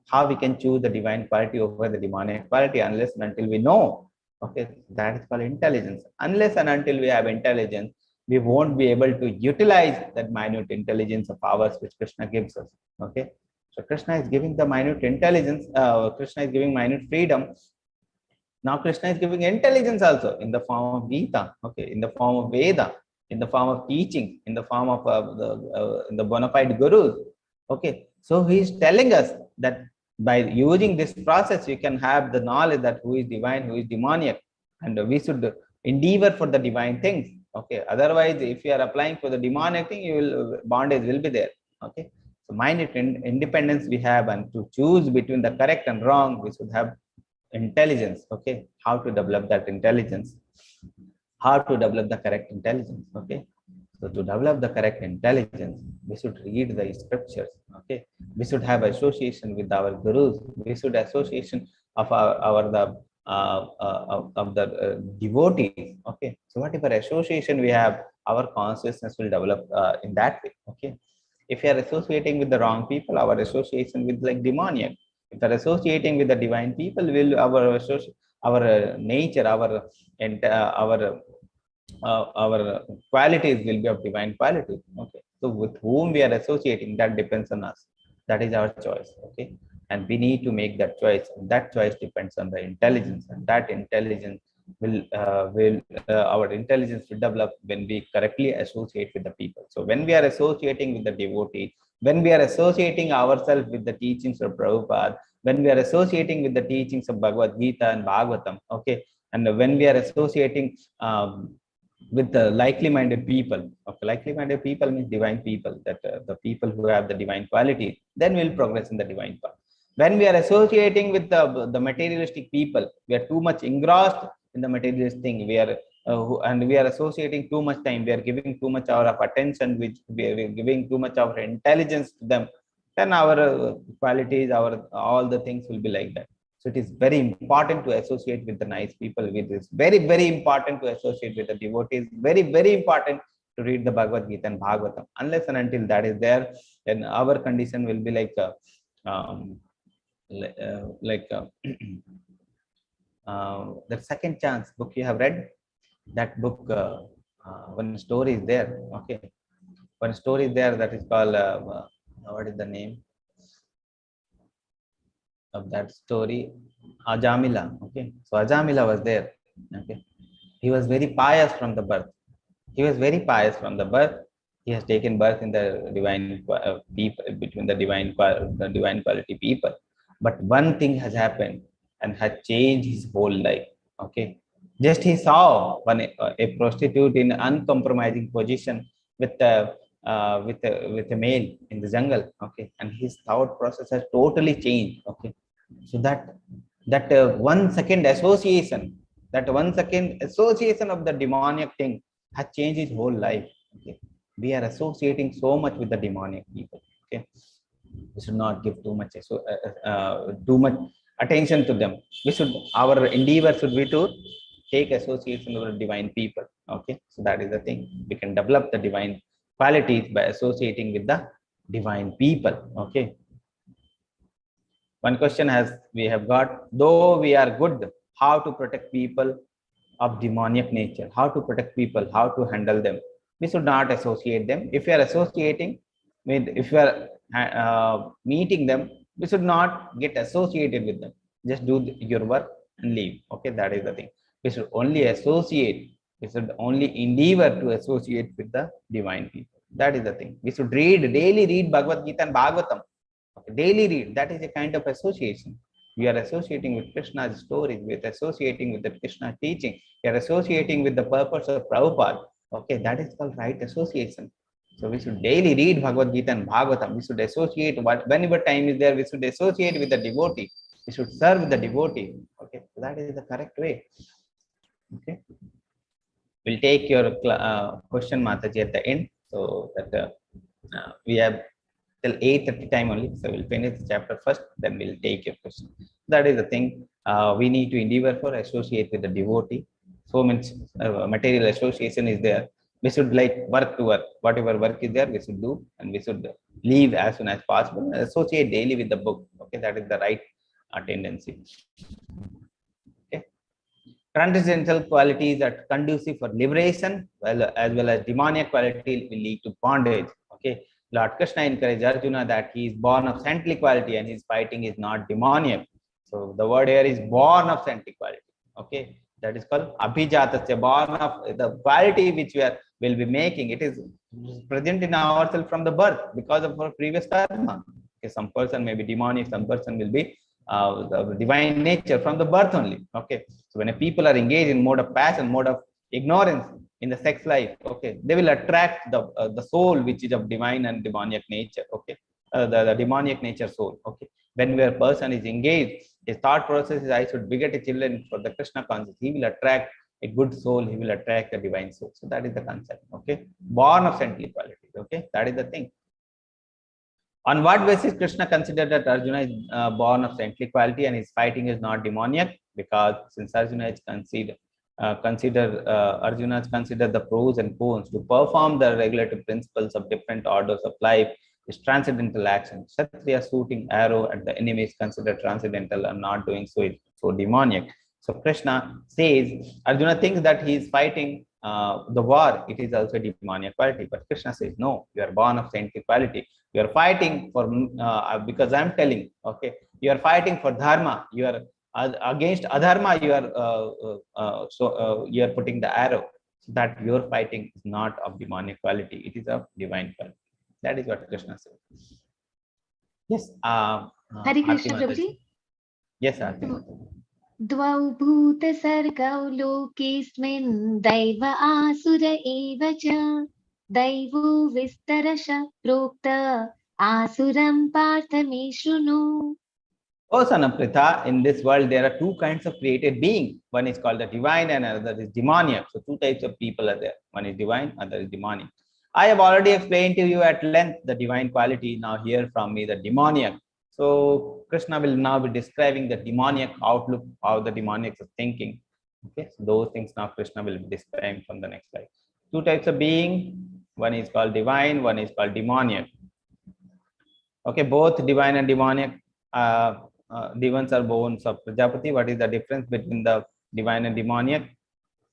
How we can choose the divine quality over the demonic quality unless and until we know? Okay, that is called intelligence. Unless and until we have intelligence, we won't be able to utilize that minute intelligence of ours which Krishna gives us. Okay, so Krishna is giving the minute intelligence. Krishna is giving minute freedom. Now Krishna is giving intelligence also in the form of Gita, okay, in the form of Veda, in the form of teaching, in the form of the bona fide gurus. Okay, so he is telling us that by using this process, you can have the knowledge that who is divine, who is demoniac, and we should endeavor for the divine things. Okay, otherwise, if you are applying for the demonic thing, you will bondage will be there. Okay, so mind it, independence we have, and to choose between the correct and wrong, we should have intelligence. Okay, how to develop that intelligence, how to develop the correct intelligence. Okay, so to develop the correct intelligence, we should read the scriptures. Okay, we should have association with our gurus. We should association of our the of the devotees. Okay, so whatever association we have, our consciousness will develop in that way. Okay, if you are associating with the wrong people, our association with like demoniac. If you are associating with the divine people, will our nature, our qualities will be of divine quality. Okay, so with whom we are associating, that depends on us. That is our choice. Okay, and we need to make that choice. That choice depends on the intelligence, and that intelligence will our intelligence will develop when we correctly associate with the people. So when we are associating with the devotee, when we are associating ourselves with the teachings of Prabhupada, when we are associating with the teachings of Bhagavad Gita and Bhagavatam, okay, and when we are associating with the likely minded people. Okay, likely minded people means divine people, that the people who have the divine quality, then we'll progress in the divine path. When we are associating with the materialistic people, we are too much engrossed in the materialist thing. We are and we are associating too much time, we are giving too much hour of attention, which we are giving too much of intelligence to them, then our qualities, our all the things will be like that. So it is very important to associate with the nice people. It is very, very important to associate with the devotees. Very, very important to read the Bhagavad Gita and Bhagavatam. Unless and until that is there, then our condition will be like um, like the second chance book you have read. That book, one story is there. Okay, one story is there that is called what is the name of that story? Ajamila. Okay, so Ajamila was there. Okay, he was very pious from the birth. He was very pious from the birth. He has taken birth in the divine people, between the divine quality people. But one thing has happened and has changed his whole life. Okay, just he saw a prostitute in uncompromising position with with a male in the jungle. Okay, and his thought process has totally changed. Okay, so that 1 second association, that 1 second association of the demoniac thing has changed his whole life. Okay, we are associating so much with the demonic people. Okay, we should not give too much attention to them. We should, our endeavor should be to take association with the divine people. Okay, so that is the thing. We can develop the divine qualities by associating with the divine people. Okay, one question has we have got, though we are good, how to protect people of demoniac nature, how to protect people, how to handle them. We should not associate them. If you are associating with, if you are meeting them, we should not get associated with them. Just do your work and leave. Okay, that is the thing. We should only associate, we should only endeavor to associate with the divine people. That is the thing. We should daily read Bhagavad Gita and Bhagavatam. Okay, daily read. That is a kind of association. We are associating with Krishna's stories, with associating with the Krishna teaching, we are associating with the purpose of Prabhupada. Okay, that is called right association. So we should daily read Bhagavad Gita and Bhagavatam. We should associate whenever time is there, we should associate with the devotee. We should serve the devotee. Okay, so that is the correct way. Okay, we'll take your question, Mataji, at the end, so that we have till 8:30 time only. So we'll finish the chapter first, then we'll take your question. That is the thing. We need to endeavor for associate with the devotee. So much material association is there. We should like work to work. Whatever work is there, we should do, and we should leave as soon as possible. Associate daily with the book. Okay, that is the right tendency. Okay, transcendental qualities are conducive for liberation, as well as demoniac quality will lead to bondage. Okay, Lord Krishna encouraged Arjuna that he is born of saintly quality and his fighting is not demoniac. So the word here is born of saintly quality. Okay, that is called abhijatasya, born of the quality which will be making. It is present in ourselves from the birth because of our previous karma. Okay, some person may be demonic, some person will be the divine nature from the birth only. Okay, so when people are engaged in mode of passion, mode of ignorance in the sex life, okay, they will attract the soul which is of divine and demoniac nature. Okay, the demoniac nature soul. Okay, when where person is engaged, his thought process is, I should beget a children for the Krishna conscious. He will attract a good soul, he will attract the divine soul. So that is the concept. Okay, born of saintly qualities. Okay, that is the thing. On what basis Krishna considered that Arjuna is born of saintly quality and his fighting is not demoniac? Because since Arjuna is Arjuna considered the pros and cons to perform the regulative principles of different orders of life is transcendental action. Kshatriya shooting arrow at the enemy is considered transcendental, and not doing so is so demoniac. So Krishna says, Arjuna thinks that he is fighting the war, it is also demoniac quality. But Krishna says, no, you are born of saintly quality. You are fighting for, because I am telling, okay, you are fighting for dharma. You are against adharma. You are putting the arrow. So that your fighting is not of demonic quality. It is of divine quality. That is what Krishna says. Yes. Hare Krishna, Prabhuji. Yes, Arti Mataji. द्वौ भूतसर्गौ लोकेऽस्मिन् दैव आसुर एव च दैवो विस्तरश प्रोक्त आसुरं पार्थ मे शृणु. Oh, son of Pritha, in this world there are two kinds of created being. One is called the divine and another is demoniac. So two types of people are there. One is divine, other is demoniac. I have already explained to you at length the divine quality. Now hear from me the demoniac. So Krishna will now be describing the demoniac outlook, how the demoniac is thinking. Okay, so those things now Krishna will be describing from the next slide. Two types of being. One is called divine, one is called demoniac. Okay, both divine and demoniac. Demons are born of Prajapati. What is the difference between the divine and demoniac?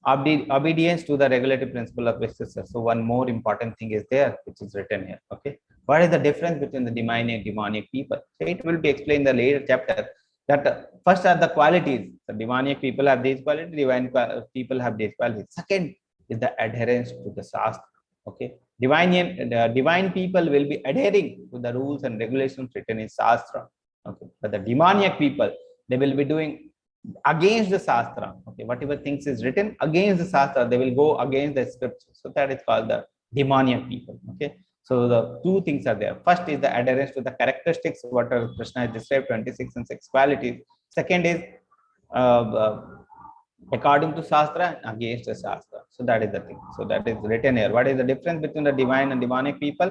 Obedience to the regulative principle of Vishwasya. So one more important thing is there, which is written here. Okay, what is the difference between the divine and demoniac people? So it will be explained in the later chapter. That first are the qualities. The demoniac people have these qualities. Divine people have these qualities. Second is the adherence to the Shastra. Okay, divine people will be adhering to the rules and regulations written in Shastra. Okay, but the demoniac people, they will be doing against the Shastra. Okay, whatever things is written against the Shastra, they will go against the scriptures. So that is called the demoniac people. Okay, so the two things are there. First is the adherence to the characteristics, what Krishna has described, 26 and 6 qualities. Second is according to Shastra and against the Shastra. So that is the thing. So that is written here. What is the difference between the divine and demonic people?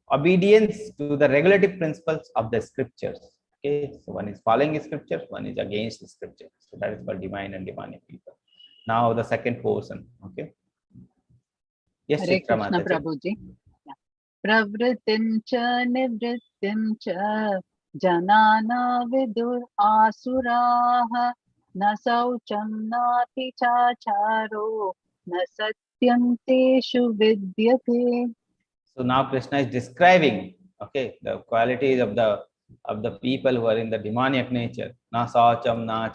Obedience to the regulative principles of the scriptures. Okay, so one is following scriptures, one is against the scriptures. So that is called divine and demonic people. Now the second portion. Okay. Yes, Hare Chitra Krishna Mataji. Prabhuji. Pravritim cha nivritim cha janana vidur asuraha na saucham nati chacharo na satyam teshu vidyate. So now Krishna is describing, okay, the qualities of the people who are in the demoniac nature. Na saucham na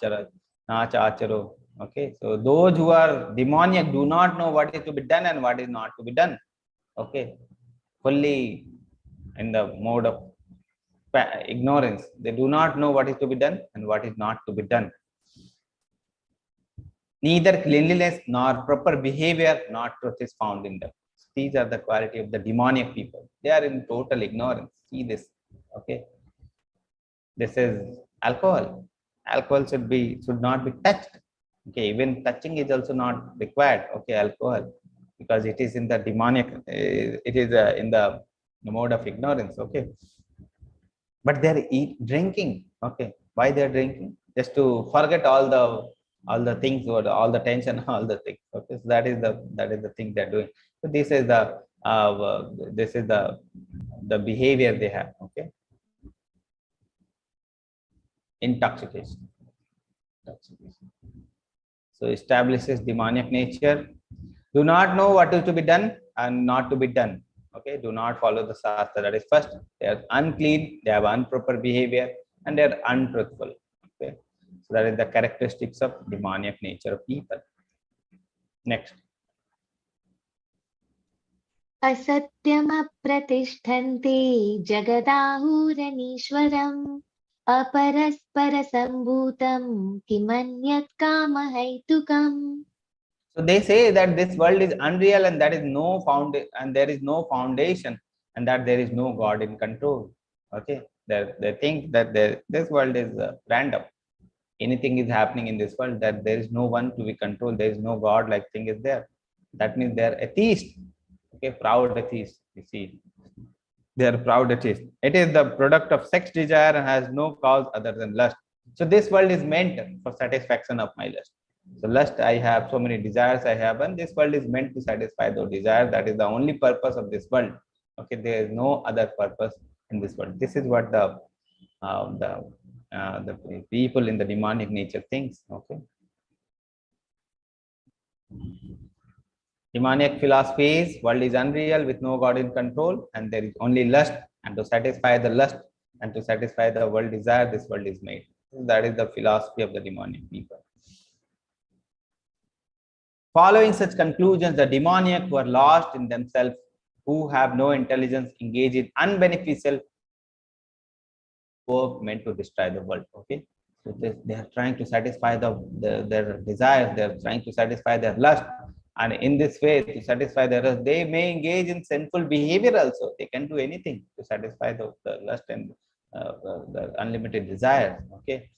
chacharo. Okay, so those who are demoniac do not know what is to be done and what is not to be done. Okay, fully in the mode of ignorance. They do not know what is to be done and what is not to be done. Neither cleanliness nor proper behavior nor truth is found in them. These are the quality of the demoniac people. They are in total ignorance. See this. Okay. This is alcohol. Alcohol should not be touched. Okay, even touching is also not required. Okay, alcohol, because it is in the demoniac. It is in the mode of ignorance. Okay, but they are drinking. Okay, why they are drinking? Just to forget all the things or all the tension, all the things. Okay, so that is the thing they are doing. So this is the behavior they have. Okay. Intoxication. So establishes demoniac nature. Do not know what is to be done and not to be done. Okay, do not follow the Shastra. That is first. They are unclean, they have improper behavior, and they are untruthful. Okay, so that is the characteristics of demoniac nature of people. Next. Asatyam apratishthante jagadahuranishwaram aparaspara sambhutam kimanyat kamahaitukam. So they say that this world is unreal and that is and there is no foundation and that there is no God in control. Okay, they think that this world is random. Anything is happening in this world, that there is no one to be controlled. There is no God like thing is there. That means they are atheist. Okay, proud atheist. You see, they are proud atheist. It is the product of sex desire and has no cause other than lust. So this world is meant for satisfaction of my lust. So lust, I have so many desires I have, and this world is meant to satisfy those desires. That is the only purpose of this world. Okay, there is no other purpose in this world. This is what the people in the demonic nature thinks. Okay. Demoniac philosophy is world is unreal with no God in control, and there is only lust, and to satisfy the lust and to satisfy the world desire, this world is made. That is the philosophy of the demonic people. Following such conclusions, the demoniac who are lost in themselves, who have no intelligence, engage in unbeneficial work meant to destroy the world. Okay, so they are trying to satisfy their desires. They are trying to satisfy their lust, and in this way, to satisfy their lust, they may engage in sinful behavior. Also, they can do anything to satisfy the lust and the unlimited desires. Okay,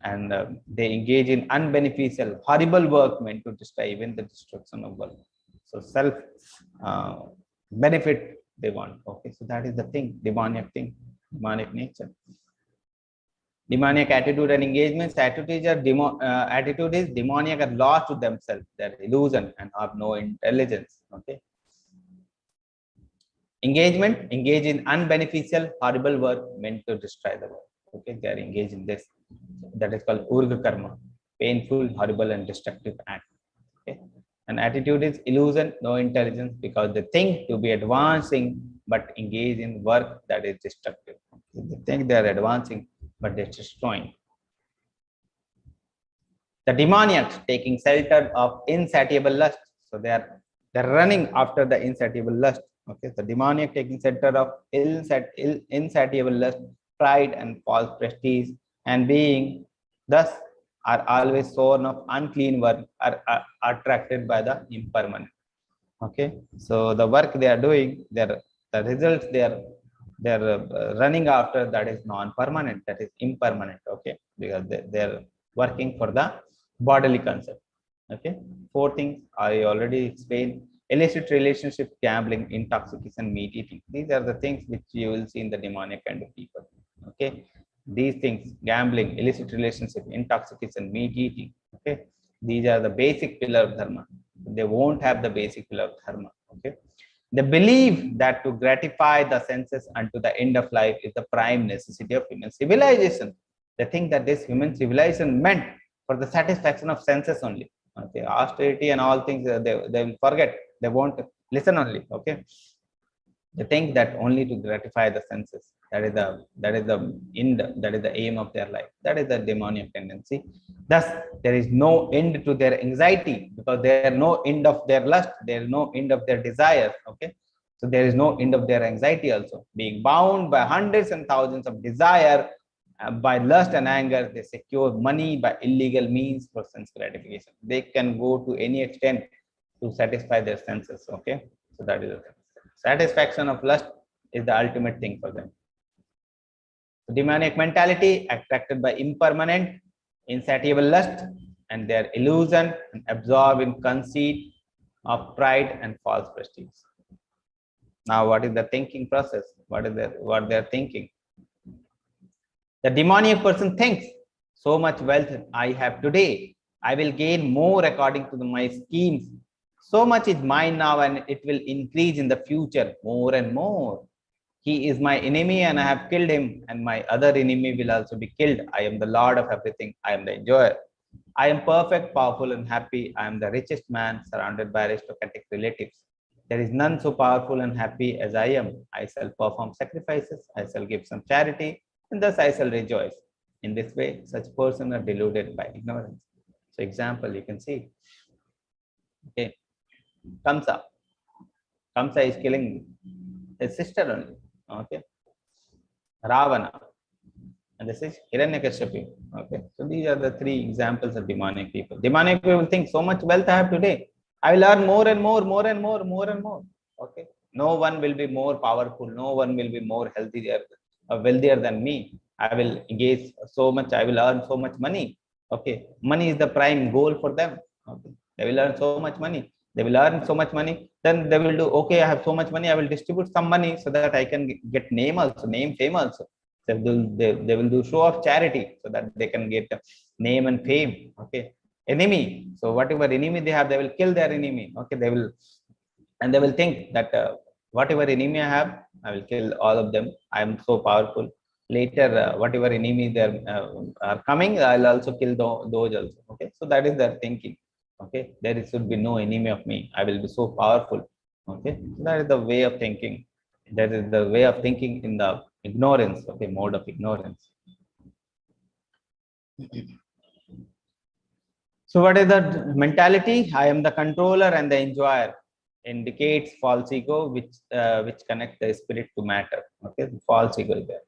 and they engage in unbeneficial, horrible work meant to destroy even the destruction of world. So self uh, benefit they want. Okay, so that is the thing, demonic nature. Demoniac attitude and engagements. Attitude is demoniac are lost to themselves. They're illusion and have no intelligence. Okay. Engagement, engage in unbeneficial, horrible work meant to destroy the world. Okay, they are engaged in this. That is called urga karma, painful, horrible, and destructive act. Okay. And attitude is illusion, no intelligence, because they think to be advancing but engage in work that is destructive. They think they are advancing but they're destroying. The demoniacs taking shelter of insatiable lust. So they're running after the insatiable lust. Okay, the demoniac taking shelter of insatiable lust, pride and false prestige, and being thus are always shorn of unclean work, are attracted by the impermanent. Okay, so the work they are doing, the results they're running after, that is non-permanent, that is impermanent. Okay, because they're working for the bodily concept. Okay, four things I already explained: illicit relationship, gambling, intoxication, meat eating. These are the things which you will see in the demonic kind of people. Okay, these things: gambling, illicit relationship, intoxication, meat eating. Okay, these are the basic pillar of dharma. They won't have the basic pillar of dharma. Okay, they believe that to gratify the senses unto the end of life is the prime necessity of human civilization. They think that this human civilization meant for the satisfaction of senses only. Okay, austerity and all things they will forget. They won't listen only. Okay, they think that only to gratify the senses. That is the end. That is the aim of their life. That is the demonic tendency. Thus, there is no end to their anxiety, because there is no end of their lust. There is no end of their desires. Okay, so there is no end of their anxiety also. Being bound by hundreds and thousands of desire, by lust and anger, they secure money by illegal means for sense gratification. They can go to any extent to satisfy their senses. Okay, so that is the thing. Satisfaction of lust is the ultimate thing for them. Demonic mentality attracted by impermanent, insatiable lust, and their illusion, and absorbed in conceit of pride and false prestige. Now, what is the thinking process? What they are thinking? The demoniac person thinks, so much wealth I have today, I will gain more according to my schemes. So much is mine now, and it will increase in the future more and more. He is my enemy, and I have killed him, and my other enemy will also be killed. I am the Lord of everything. I am the enjoyer. I am perfect, powerful, and happy. I am the richest man, surrounded by aristocratic relatives. There is none so powerful and happy as I am. I shall perform sacrifices. I shall give some charity, and thus I shall rejoice. In this way, such persons are deluded by ignorance. So, example, you can see. Okay, Kamsa. Kamsa is killing his sister only. Okay, Ravana, and this is Hiranyakashipu. Okay, so these are the three examples of demonic people. Demonic people think, so much wealth I have today, I will earn more and more, more and more, more and more. Okay, no one will be more powerful, no one will be more healthier, wealthier than me. I will engage so much, I will earn so much money. Okay, money is the prime goal for them. Okay, they will earn so much money. They will earn so much money, then they will do, okay, I have so much money, I will distribute some money so that I can get name also, name, fame also. So they will do show of charity so that they can get name and fame. Okay, enemy. So whatever enemy they have, they will kill their enemy. Okay, they will, and they will think that whatever enemy I have, I will kill all of them. I am so powerful. Later, whatever enemy they are coming, I'll also kill those also. Okay, so that is their thinking. Okay, there should be no enemy of me. I will be so powerful. Okay, so that is the way of thinking. That is the way of thinking in the ignorance. Okay, mode of ignorance. So, what is the mentality? I am the controller and the enjoyer. Indicates false ego, which connects the spirit to matter. Okay, false ego is there.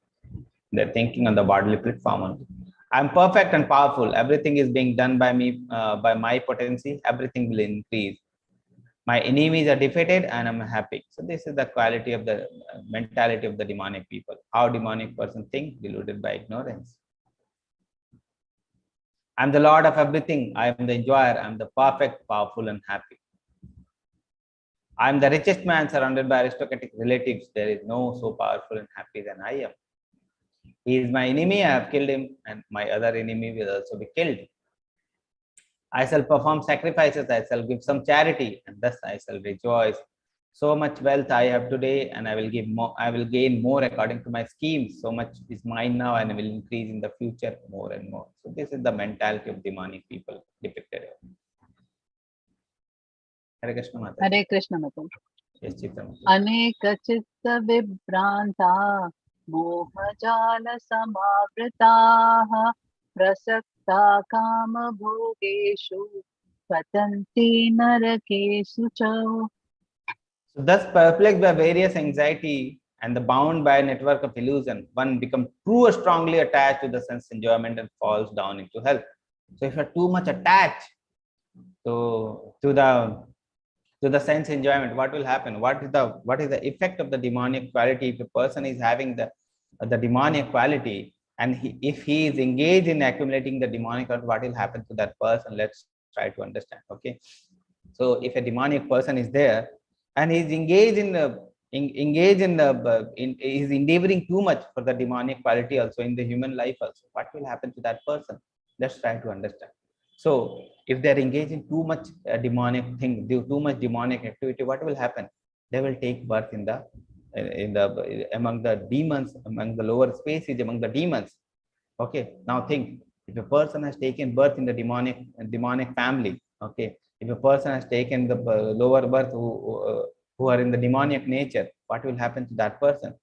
They're thinking on the bodily platform only. I'm perfect and powerful. Everything is being done by me, by my potency. Everything will increase. My enemies are defeated and I'm happy. So this is the quality of the mentality of the demonic people. How demonic person think? Deluded by ignorance. I'm the Lord of everything. I am the enjoyer. I'm the perfect, powerful, and happy. I'm the richest man surrounded by aristocratic relatives. There is no so powerful and happy than I am. He is my enemy. I have killed him, and my other enemy will also be killed. I shall perform sacrifices. I shall give some charity, and thus I shall rejoice. So much wealth I have today, and I will give more. I will gain more according to my schemes. So much is mine now, and will increase in the future more and more. So this is the mentality of demonic people depicted here. Hare Krishna Mata. Hare Krishna Mata. Yes, Chitra. Aneka chitta vibranta mohajala samavritaha prasakta kama bhogeshu patanti narakesu cha. So thus perplexed by various anxiety and the bound by a network of illusion, one becomes too strongly attached to the sense enjoyment and falls down into hell. So if you're too much attached to the sense enjoyment, what will happen? What is the effect of the demonic quality? If a person is having the demonic quality, and if he is engaged in accumulating the demonic, what will happen to that person? Let's try to understand. Okay, so if a demonic person is there and he is engaged is endeavoring too much for the demonic quality also in the human life also, what will happen to that person? Let's try to understand. So if they are engaged in too much demonic thing, too much demonic activity, what will happen? They will take birth in the among the demons, among the lower species, among the demons. Okay, now think, if a person has taken birth in the demonic family, okay, if a person has taken the lower birth who are in the demonic nature, what will happen to that person?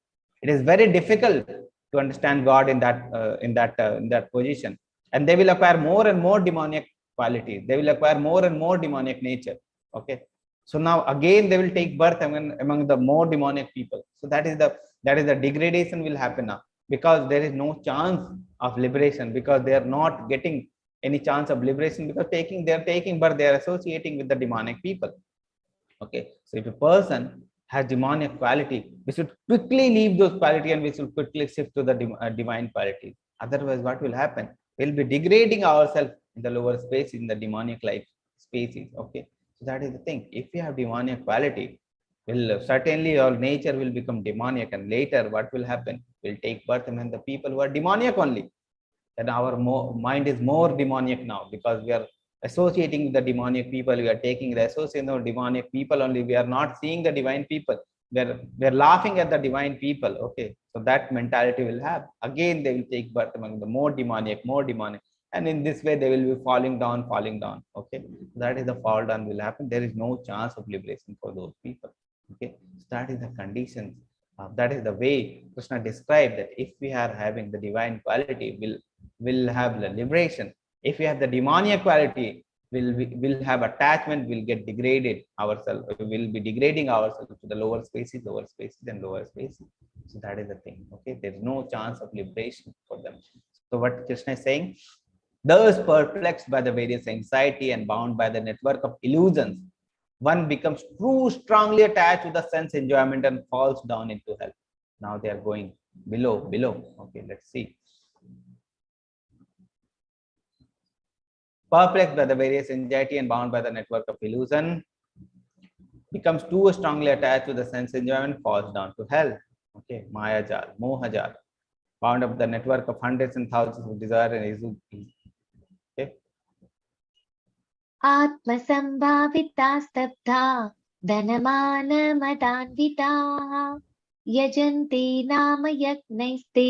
It is very difficult to understand God in that position, and they will acquire more and more demonic qualities. They will acquire more and more demonic nature. Okay, so now again they will take birth among the more demonic people. So that is the degradation will happen now, because there is no chance of liberation, because they are not getting any chance of liberation, because they are taking birth, they are associating with the demonic people. Okay, so if a person has demonic quality, we should quickly leave those quality and we should quickly shift to the divine quality. Otherwise, what will happen? We'll be degrading ourselves in the lower space, in the demonic life species. Okay, so that is the thing. If we have demonic quality, will certainly our nature will become demonic, and later what will happen? We'll take birth among the people who are demonic only. And our mind is more demonic now, because we are associating with the demonic people. We are taking the association of demonic people only. We are not seeing the divine people. We are laughing at the divine people. Okay, so that mentality will have. Again, they will take birth among the more demonic, and in this way they will be falling down. Okay, that is the fall down will happen. There is no chance of liberation for those people. Okay, so that is the conditions. That is the way Krishna described that if we are having the divine quality, will have the liberation. If we have the demonic quality, will have attachment, will get degraded ourselves, will be degrading ourselves to the lower spaces, and lower spaces. So that is the thing. Okay, there is no chance of liberation for them. So what Krishna is saying, thus perplexed by the various anxiety and bound by the network of illusions, one becomes too strongly attached to the sense enjoyment and falls down into hell. Now they are going below. Okay, let's see. Perplexed by the various anxiety and bound by the network of illusion, becomes too strongly attached to the sense enjoyment, falls down to hell. Okay, Maya Jal, Moha Jal, bound up the network of hundreds and thousands of desire and illusion. Okay. आत्मसम्भाविता स्तब्धा धनमानमदान्विताः यजन्ते नाम यज्ञैस्ते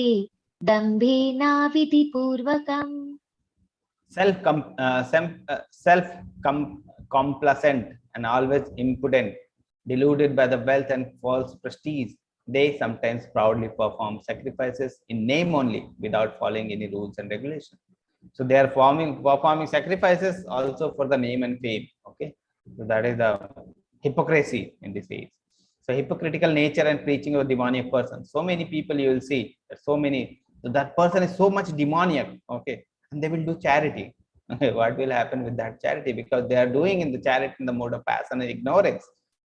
दम्भेनाविधिपूर्वकम्. Self-complacent and always impudent, deluded by the wealth and false prestige, they sometimes proudly perform sacrifices in name only, without following any rules and regulations. So they are performing sacrifices also for the name and fame. Okay, so that is the hypocrisy in this age. So hypocritical nature and preaching of a demonic person. So many people you will see, so that person is so much demoniac. Okay, and they will do charity. What will happen with that charity? Because they are doing in the charity in the mode of passion and ignorance.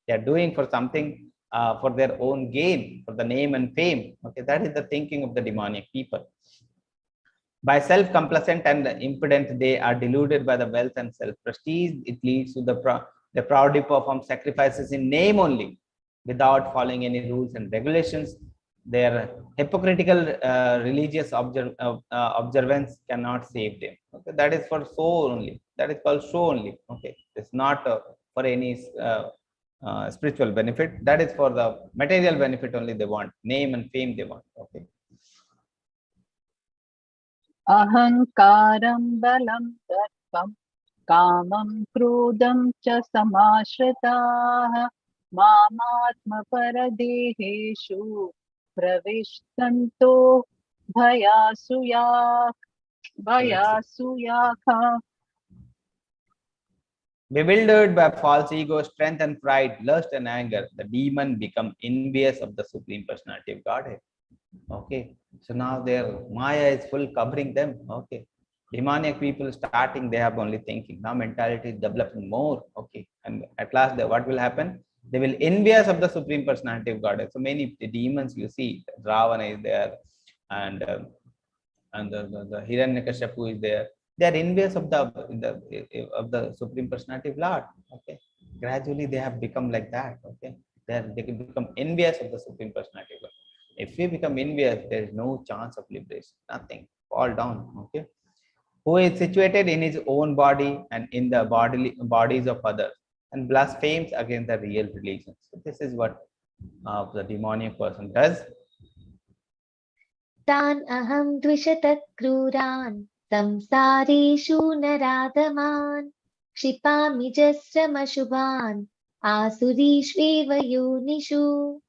They are doing for something for their own gain, for the name and fame. Okay, that is the thinking of the demonic people. By self-complacent and impudent, they are deluded by the wealth and self-prestige. It leads to the proudly perform sacrifices in name only, without following any rules and regulations. Their hypocritical religious observance cannot save them. Okay, that is for show only. That is called show only. Okay, it's not for any spiritual benefit. That is for the material benefit only. They want name and fame. They want. Okay. अहङ्कारं बलं दर्पं कामं क्रोधं च समाश्रिताः मामात्मपरदेहेषु प्रविशन्तो भयासूयाः. Bewildered by false ego, strength and pride, lust and anger, the demon become envious of the Supreme Personality of Godhead. Okay, so now their Maya is full covering them. Okay, demonic people starting, they have only thinking. Now mentality is developing more. Okay, and at last, what will happen? They will envious of the Supreme Personality of Godhead. So many demons you see, Ravana is there, and the Hiranyakashipu is there. They are envious of the Supreme Personality of Lord. Okay, gradually they have become like that. Okay, they can become envious of the Supreme Personality of God. If we become envious, there is no chance of liberation. Nothing. Fall down. Okay. Who is situated in his own body and in the bodies of others, and blasphemes against the real religion. So this is what the demonic person does. Tan aham dvishatat kruran samsareshu naradaman kshipami jasrama shubhan asurishveva yonishu.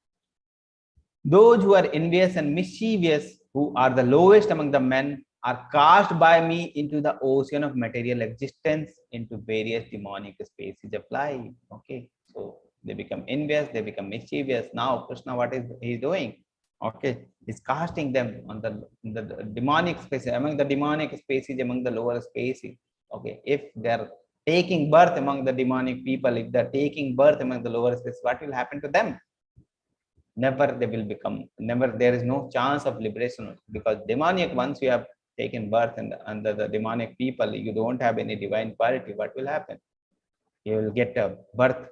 Those who are envious and mischievous, who are the lowest among the men, are cast by me into the ocean of material existence, into various demonic species of life. Okay, so they become envious, they become mischievous. Now Krishna, what is he doing? Okay, he's casting them on the demonic species, among the demonic species, among the lower species. Okay, if they're taking birth among the demonic people, if they're taking birth among the lower species, what will happen to them? Never they will become, never, there is no chance of liberation, because demonic, once you have taken birth under the demonic people, you don't have any divine quality. What will happen? You will get a birth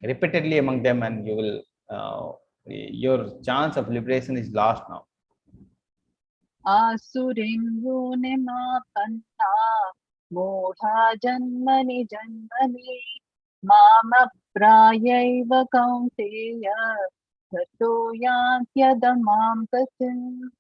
repeatedly among them, and you will your chance of liberation is lost now. Asurim yonimapanna moha janmani janmani mama prayaiva kaunteya tato yantyadamam patin.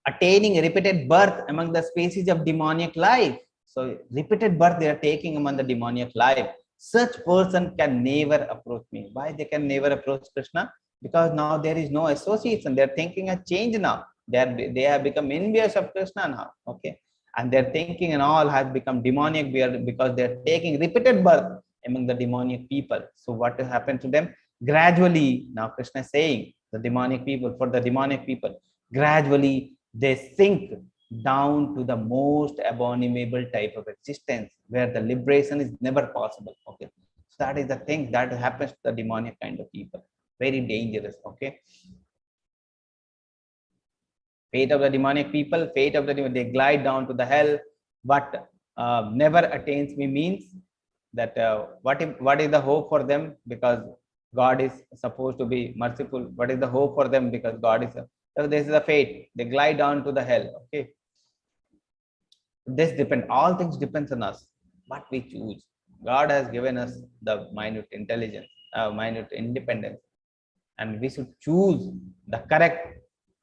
Attaining repeated birth among the species of demonic life. So repeated birth they are taking among the demonic life. Such person can never approach me. Why they can never approach Krishna? Because now there is no association. They are thinking a change now. They have become envious of Krishna now. Okay, and their thinking and all has become demonic because they are taking repeated birth among the demonic people. So what will happen to them? Gradually, now Krishna is saying the demonic people, for the demonic people, gradually they sink down to the most abominable type of existence where the liberation is never possible. Okay, so that is the thing that happens to the demonic kind of people. Very dangerous. Okay, fate of the demonic people, fate of the demonic, they glide down to the hell. But never attains me means that what is the hope for them? Because God is supposed to be merciful. What is the hope for them? Because God is so this is the fate. They glide down to the hell. Okay, this depends. All things depends on us. What we choose. God has given us the minute intelligence, minute independence, and we should choose the correct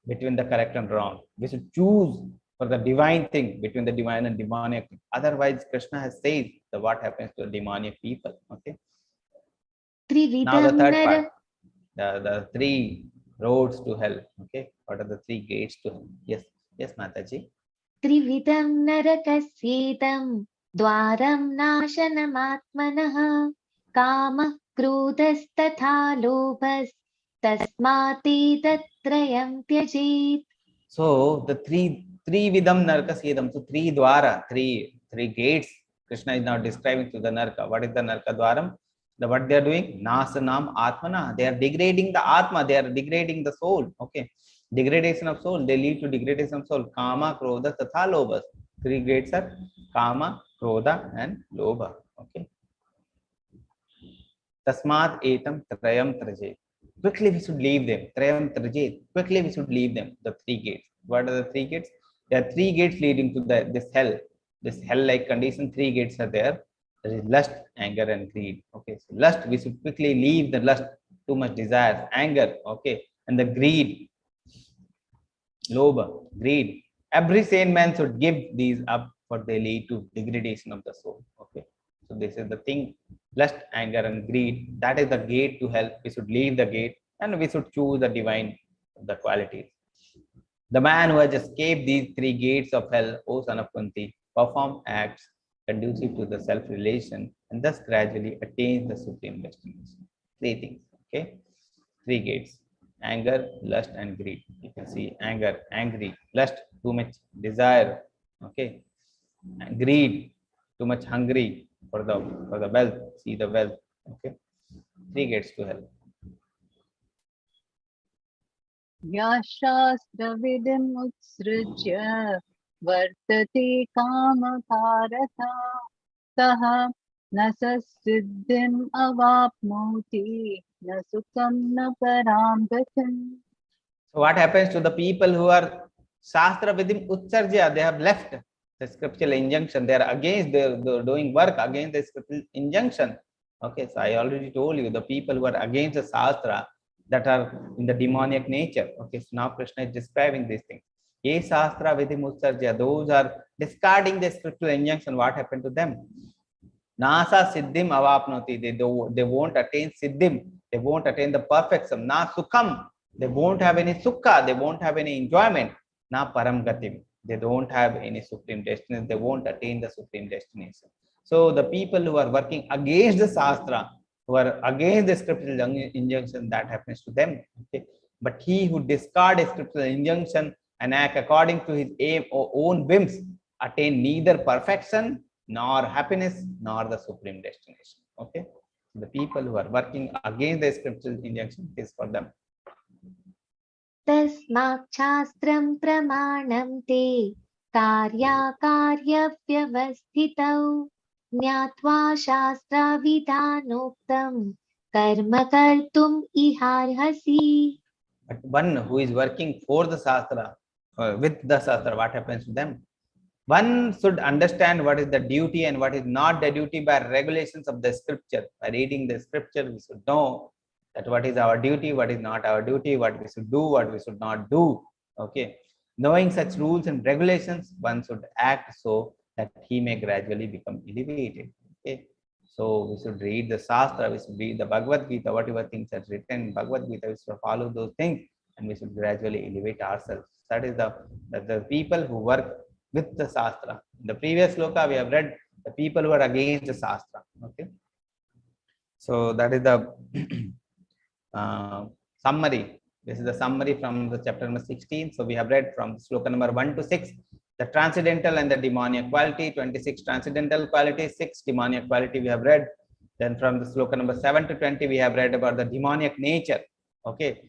between the correct and wrong. We should choose for the divine thing between the divine and demonic. Otherwise, Krishna has said that what happens to the demonic people. Okay. Now the third part, the three roads to hell. Okay, what are the three gates to hell? Yes, yes, Mataji. Trividam narakasyetam dwaram nashanamaatmanah kama krodhastatha lobhas tasmati tatrayam tyajit. So the three vidam narakasyedam. So three dwara, three Three gates Krishna is now describing to the Narka. What is the Narka Dwaram? What they are doing? Nasanam Atmana. They are degrading the Atma. They are degrading the soul. Okay. Degradation of soul. They lead to degradation of soul. Kama, Krodha, Tatha, Lobha. Three gates are Kama, Krodha, and Lobha. Okay. Tasmat etam trayam trajet. Quickly we should leave them. Trayam trajet. Quickly we should leave them. The three gates. What are the three gates? There are three gates leading to this hell. This hell-like condition. Three gates are there. There is lust, anger, and greed. Okay. So lust, we should quickly leave the lust. Too much desire, anger. Okay. And the greed. Lobha, greed. Every sane man should give these up, for they lead to degradation of the soul. Okay. So this is the thing. Lust, anger, and greed. That is the gate to hell. We should leave the gate and we should choose the divine, the qualities. The man who has escaped these three gates of hell, O son of Kunti, perform acts conducive to the self-relation and thus gradually attains the supreme destination. Three things. Okay. Three gates: anger, lust, and greed. You can see anger, angry; lust, too much desire. Okay. And greed, too much hungry for the wealth. See the wealth. Okay. Three gates to hell. Yashastravidim utsrujya vartate kamakarata taha nasasiddhim avapnoti nasukam na paramgatim. So what happens to the people who are Shastra Vidim Utsarja? They have left the scriptural injunction. They are against, they're doing work against the scriptural injunction. Okay, so I already told you the people who are against the Shastra, that are in the demonic nature. Okay, so now Krishna is describing these things. Ye Shastra Vidim Utsarja, those are discarding the scriptural injunction. What happened to them? Nasa Siddhim Avapnoti. They won't attain Siddhim. They won't attain the perfection. Na Sukham. They won't have any sukha, they won't have any enjoyment. Na param gatim. They don't have any supreme destination, they won't attain the supreme destination. So the people who are working against the Shastra, who are against the scriptural injunction, that happens to them. Okay. But he who discards scriptural injunction and act according to his aim or own whims, attain neither perfection nor happiness nor the supreme destination. Okay. The people who are working against the scriptural injunction is for them. तस्माच्छास्त्रं प्रमाणं ते कार्याकार्यव्यवस्थितौ ज्ञात्वा शास्त्राविधानोक्तं कर्म कर्तुम् इहार्हसि. But one who is working for the Shastra, with the Shastra, what happens to them? One should understand what is the duty and what is not the duty by regulations of the scripture. By reading the scripture, we should know that what is our duty, what is not our duty, what we should do, what we should not do. Okay. Knowing such rules and regulations, one should act so that he may gradually become elevated. Okay. So we should read the Shastra, we should read the Bhagavad Gita, whatever things are written in Bhagavad Gita, we should follow those things and we should gradually elevate ourselves. That is the people who work with the Shastra. In the previous sloka, we have read the people who are against the Shastra. Okay. So that is the summary. This is the summary from the chapter number 16. So we have read from sloka number 1 to 6, the transcendental and the demoniac quality, 26 transcendental quality, 6 demoniac quality we have read. Then from the sloka number 7 to 20, we have read about the demoniac nature. Okay.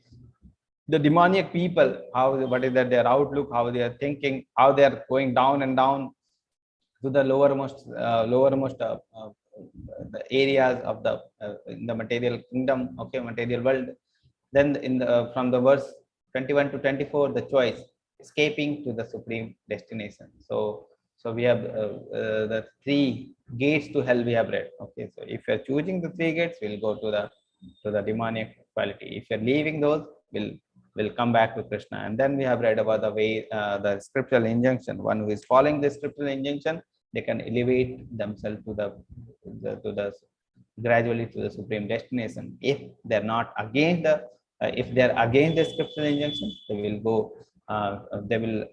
The demoniac people, what is their outlook, how they are thinking, how they are going down and down to the lowermost the areas of the in the material kingdom, okay, material world. Then in the from the verse 21 to 24, the choice, escaping to the supreme destination. So we have the three gates to hell we have read. Okay, so if you are choosing the three gates, we'll go to the demoniac quality. If you're leaving those, we'll come back to Krishna. And then we have read about the way the scriptural injunction. One who is following the scriptural injunction, they can elevate themselves to the gradually to the supreme destination. If they're not against the if they're against the scriptural injunction, they will go. They will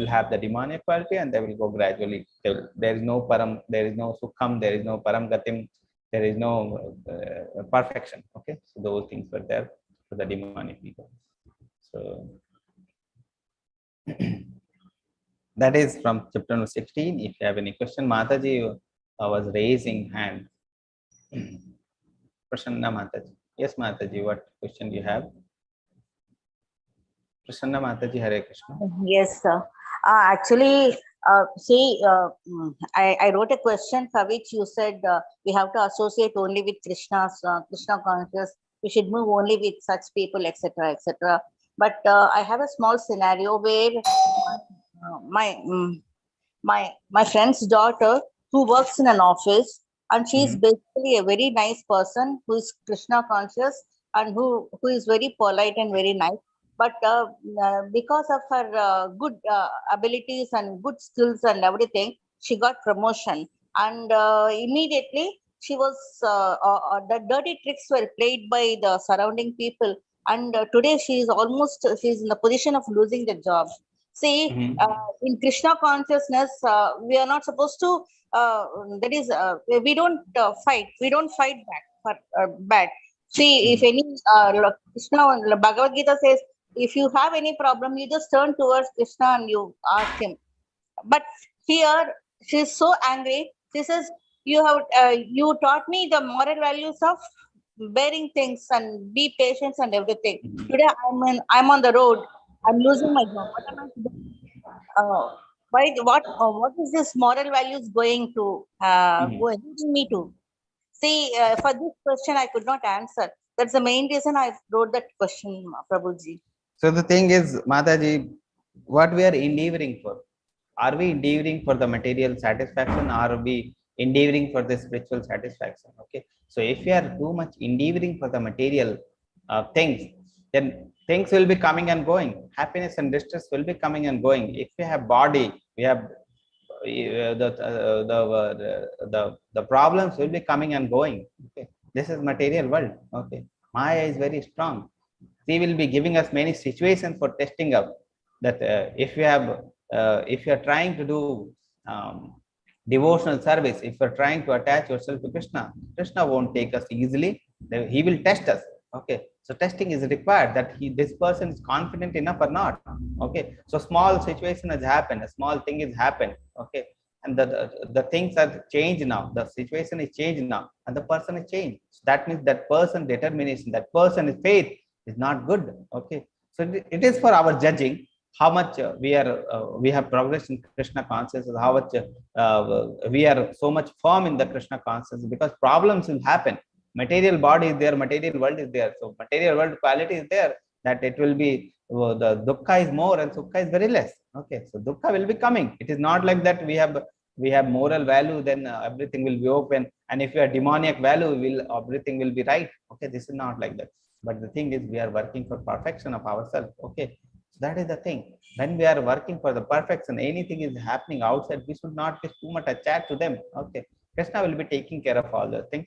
have the demonic quality, and they will go gradually. There is no param, there is no sukham, there is no param gatim, there is no perfection. Okay, so those things were there for the demonic people. So That is from chapter number 16. If you have any question, Mataji was raising hand. Prasanna Mataji. Yes, Mataji, what question do you have? Prasanna Mataji, Hare Krishna. Yes, sir. Actually, I wrote a question for which you said we have to associate only with Krishna conscious. We should move only with such people, etc., etc. But I have a small scenario where my my friend's daughter who works in an office, and she is basically a very nice person who is Krishna conscious and who is very polite and very nice. But because of her good abilities and good skills and everything, she got promotion. And immediately she was the dirty tricks were played by the surrounding people. And today she's in the position of losing the job. See, in Krishna consciousness, we are not supposed to. That is, we don't fight. We don't fight back for bad. See, if any Krishna, Bhagavad Gita says, if you have any problem, you just turn towards Krishna and you ask him. But here, she's so angry. She says, "You have you taught me the moral values of bearing things and be patient and everything. Today, I'm on the road. I'm losing my job. What am I to do? What is this moral values going to leading me to? See, for this question, I could not answer. That's the main reason I wrote that question, Prabhuji. So the thing is, Mataji, what we are endeavoring for? Are we endeavoring for the material satisfaction, or are we endeavoring for the spiritual satisfaction? Okay. So if we are too much endeavoring for the material things, then things will be coming and going. Happiness and distress will be coming and going. If we have body, we have the problems will be coming and going. Okay. This is material world. Okay. Maya is very strong. She will be giving us many situations for testing up that if you are trying to do devotional service, if you're trying to attach yourself to Krishna won't take us easily. He will test us. Okay, so testing is required that this person is confident enough or not. Okay, so small situation has happened, a small thing has happened. Okay, and the things are changed now, the situation is changed now, and the person is changed. So that means that person determination, that person is faith is not good. Okay, so it is for our judging how much we have progressed in Krishna consciousness, how much we are so much firm in the Krishna consciousness, because problems will happen. Material body is there, material world is there, so material world quality is there, that it will be the dukkha is more and sukha is very less. Okay, so dukkha will be coming. It is not like that we have moral value, then everything will be open, and if you have demoniac value, everything will be right. Okay, this is not like that. But the thing is, we are working for perfection of ourselves. Okay, so that is the thing. When we are working for the perfection, anything is happening outside, we should not be too much attached to them. Okay, Krishna will be taking care of all the things.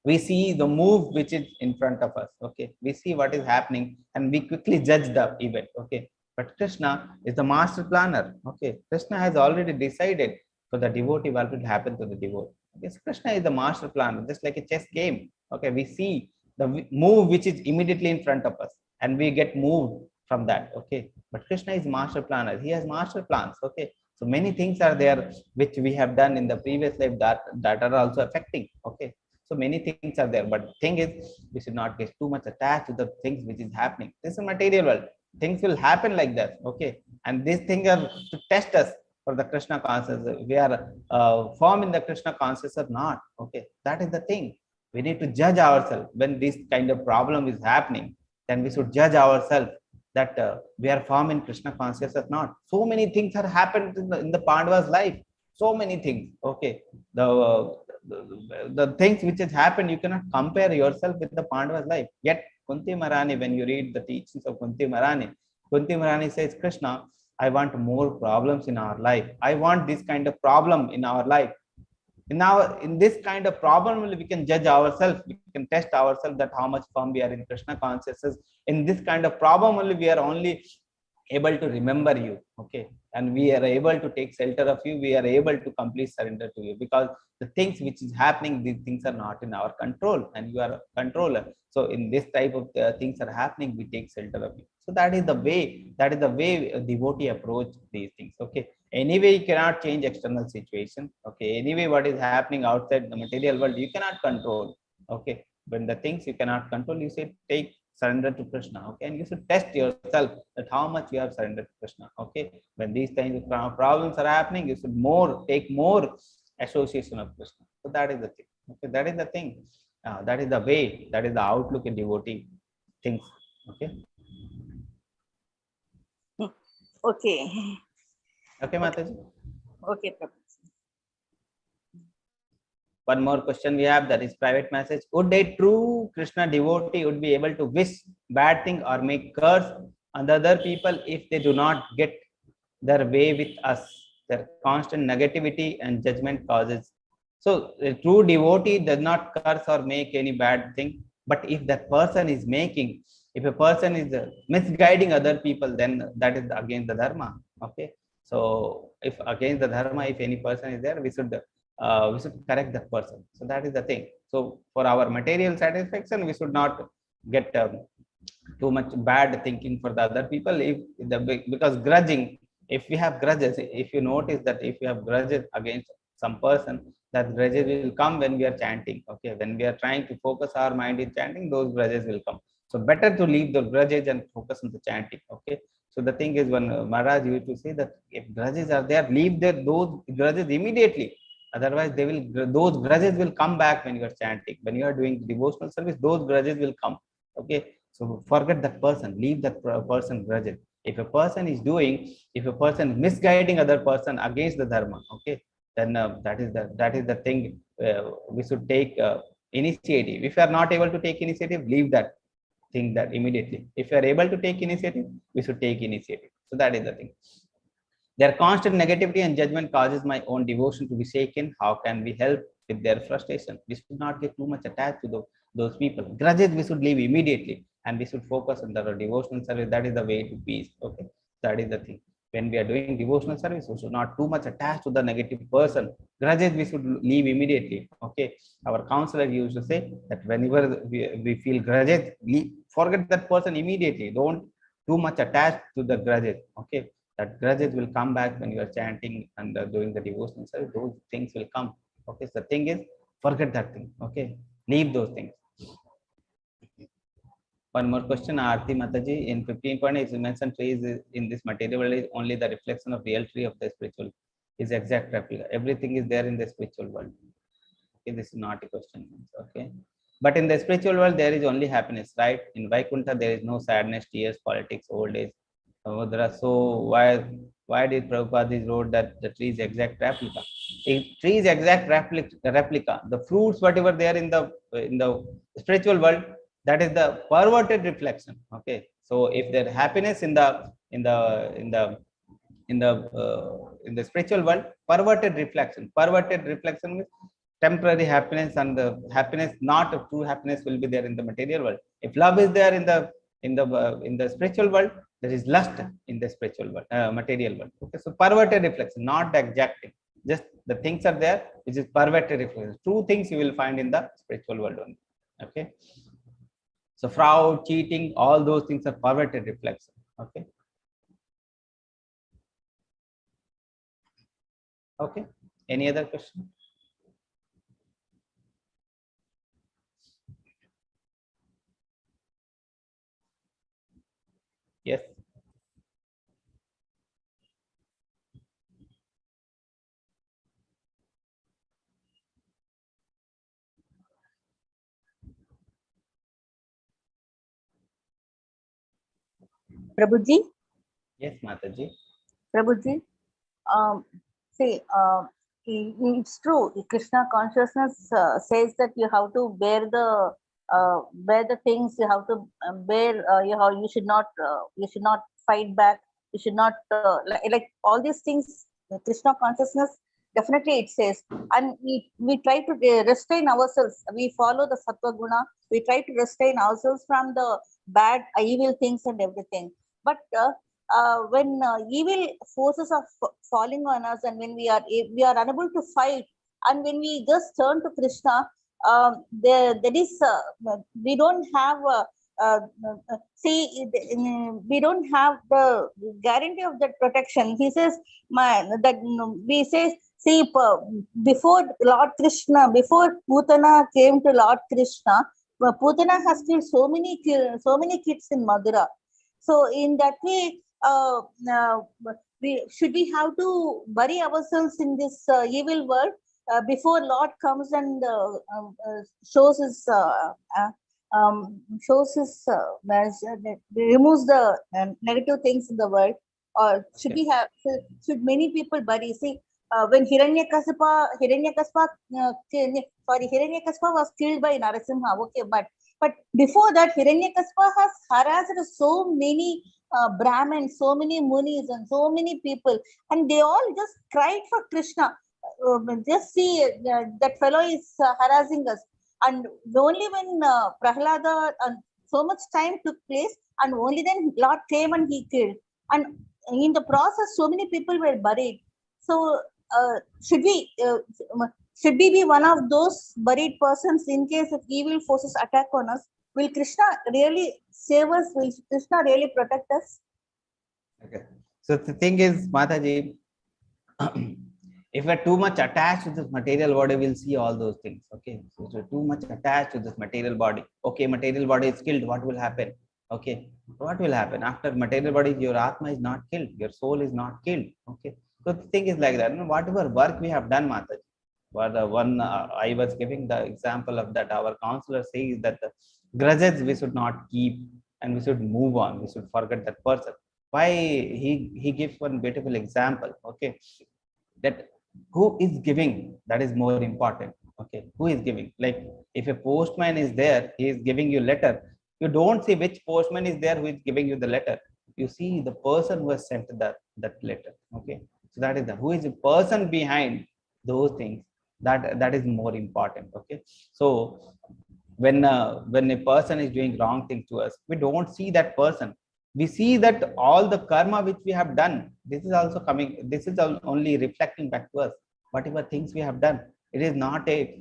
We see the move which is in front of us. Okay, we see what is happening and we quickly judge the event. Okay, but Krishna is the master planner. Okay, Krishna has already decided for the devotee what will happen to the devotee. Okay, so Krishna is the master planner, just like a chess game. Okay, we see the move which is immediately in front of us and we get moved from that. Okay, but Krishna is master planner, he has master plans. Okay, so many things are there which we have done in the previous life that are also affecting. Okay, so many things are there, but the thing is, we should not get too much attached to the things which is happening. This is a material world, things will happen like that. Okay, and these things are to test us for the Krishna consciousness, we are firm in the Krishna consciousness or not. Okay, that is the thing. We need to judge ourselves when this kind of problem is happening. Then we should judge ourselves that we are firm in Krishna consciousness or not. So many things have happened in the Pandavas' life. So many things. Okay, the things which has happened, you cannot compare yourself with the Pandavas' life. Yet Kunti Maharani, when you read the teachings of Kunti Maharani says, Krishna, I want more problems in our life. I want this kind of problem in our life. In this kind of problem, we can judge ourselves, we can test ourselves that how much firm we are in Krishna consciousness. In this kind of problem only, we are only able to remember you. Okay, and we are able to take shelter of you, we are able to complete surrender to you, because the things which is happening, these things are not in our control and you are a controller. So in this type of things are happening, we take shelter of you. So that is the way a devotee approach these things. Okay, Anyway, you cannot change external situation. Okay. Anyway, what is happening outside the material world, you cannot control. Okay. When the things you cannot control, you say take surrender to Krishna. Okay. And you should test yourself that how much you have surrendered to Krishna. Okay. When these kinds of problems are happening, you should take more association of Krishna. So that is the thing. Okay. That is the thing. That is the way. That is the outlook in devotee things. Okay. Okay. Okay, Mataji. Okay, Prabhu. One more question we have, that is private message. Would a true Krishna devotee would be able to wish bad thing or make curse on the other people if they do not get their way with us? Their constant negativity and judgment causes. So a true devotee does not curse or make any bad thing. But if that person is making, if a person is misguiding other people, then that is against the dharma. Okay. So if against the dharma, if any person is there, we should correct that person. So that is the thing. So for our material satisfaction, we should not get too much bad thinking for the other people. Because grudging, if we have grudges, if you notice that if you have grudges against some person, that grudges will come when we are chanting. Okay, when we are trying to focus our mind in chanting, those grudges will come. So better to leave the grudges and focus on the chanting. Okay. So the thing is, when Maharaj used to say that if grudges are there, leave those grudges immediately. Otherwise, those grudges will come back when you are chanting. When you are doing devotional service, those grudges will come. Okay. So forget that person, leave that person grudges. If a person is misguiding other person against the dharma, okay, then that is the thing. We should take initiative. If you are not able to take initiative, leave that thing that immediately. If you are able to take initiative, we should take initiative. So that is the thing. Their constant negativity and judgment causes my own devotion to be shaken. How can we help with their frustration? We should not get too much attached to those people. Grudges we should leave immediately, and we should focus on the devotional service. That is the way to peace. Okay, that is the thing. When we are doing devotional service, we should not too much attached to the negative person. Grudges we should leave immediately. Okay, our counselor used to say that whenever we feel grudges, forget that person immediately. Don't too much attached to the grudges. Okay, that grudges will come back when you are chanting and doing the devotional service. Those things will come. Okay, so the thing is, forget that thing. Okay, leave those things. One more question, Aarti Mataji. In 15.8, you mentioned trees in this material world is only the reflection of real tree of the spiritual, is exact replica. Everything is there in the spiritual world. Okay, this is not a question. Okay, but in the spiritual world, there is only happiness, right? In Vaikuntha, there is no sadness, tears, politics, old age. So why did Prabhupada wrote that the tree is exact replica? If tree is exact replica, the fruits whatever they are in the spiritual world, that is the perverted reflection. Okay, so if there happiness in the spiritual world, perverted reflection means temporary happiness, and the happiness, not a true happiness, will be there in the material world. If love is there in the spiritual world, there is lust in the spiritual world, material world. Okay, so perverted reflection, not the exact thing. Just the things are there, which is perverted reflection. True things you will find in the spiritual world only. Okay, so fraud, cheating, all those things are perverted reflection. Okay. Okay. Any other question? Yes. Prabhuji, Yes, Mataji. Prabhuji, see, it's true. Krishna consciousness says that you have to bear the things. You have to bear. You should not fight back. You should not like all these things. Krishna consciousness definitely it says, and we try to restrain ourselves. We follow the sattva guna. We try to restrain ourselves from the bad, evil things and everything. But when evil forces are falling on us, and when we are unable to fight, and when we just turn to Krishna, there is we don't have see, we don't have the guarantee of that protection. He says, we say, see, before Lord Krishna, before Putana came to Lord Krishna, Putana has killed so many kids in Madura. So in that way, we have to bury ourselves in this evil world before Lord comes and shows his removes the negative things in the world. Or should we have? Should many people bury? See, when Hiranyakasipa was killed by Narasimha. Okay, but before that, Hiranyakasipa has harassed so many Brahmins, so many munis, and so many people, and they all just cried for Krishna. Just see, that fellow is harassing us. And only when Prahlada so much time took place, and only then Lord came and he killed. And in the process, so many people were buried. So should we be one of those buried persons in case if evil forces attack on us? Will Krishna really save us? Will Krishna really protect us? Okay. So the thing is, Mataji, if we're too much attached to this material body, we'll see all those things. Okay. So if we're too much attached to this material body, okay, material body is killed, what will happen? Okay. What will happen? After material body, your Atma is not killed, your soul is not killed. Okay. So the thing is like that. Whatever work we have done, Mataji, for the one I was giving the example of that, our counselor says that the grudges we should not keep and we should move on. We should forget that person. Why he gives one beautiful example. Okay. That who is giving, that is more important. Okay, who is giving? Like if a postman is there, he is giving you letter, you don't see which postman is there who is giving you the letter, you see the person who has sent that letter. Okay, so that is who is the person behind those things, that is more important. Okay, so when a person is doing wrong thing to us, we don't see that person, we see that all the karma which we have done, this is also coming, this is only reflecting back to us, whatever things we have done. It is not any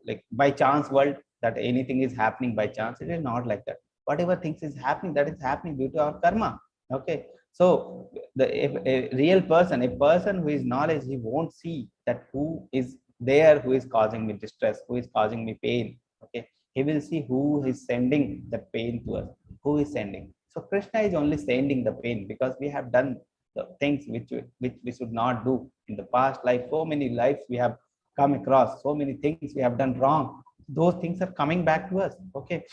like by chance world that anything is happening by chance. It is not like that. Whatever things is happening, that is happening due to our karma. Okay, so if a real person, a person who is knowledge, he won't see that who is there, who is causing me distress, who is causing me pain. Okay, he will see who is sending the pain to us, who is sending. So Krishna is only sending the pain because we have done the things which we should not do in the past life. So many lives we have come across, so many things we have done wrong, those things are coming back to us. Okay,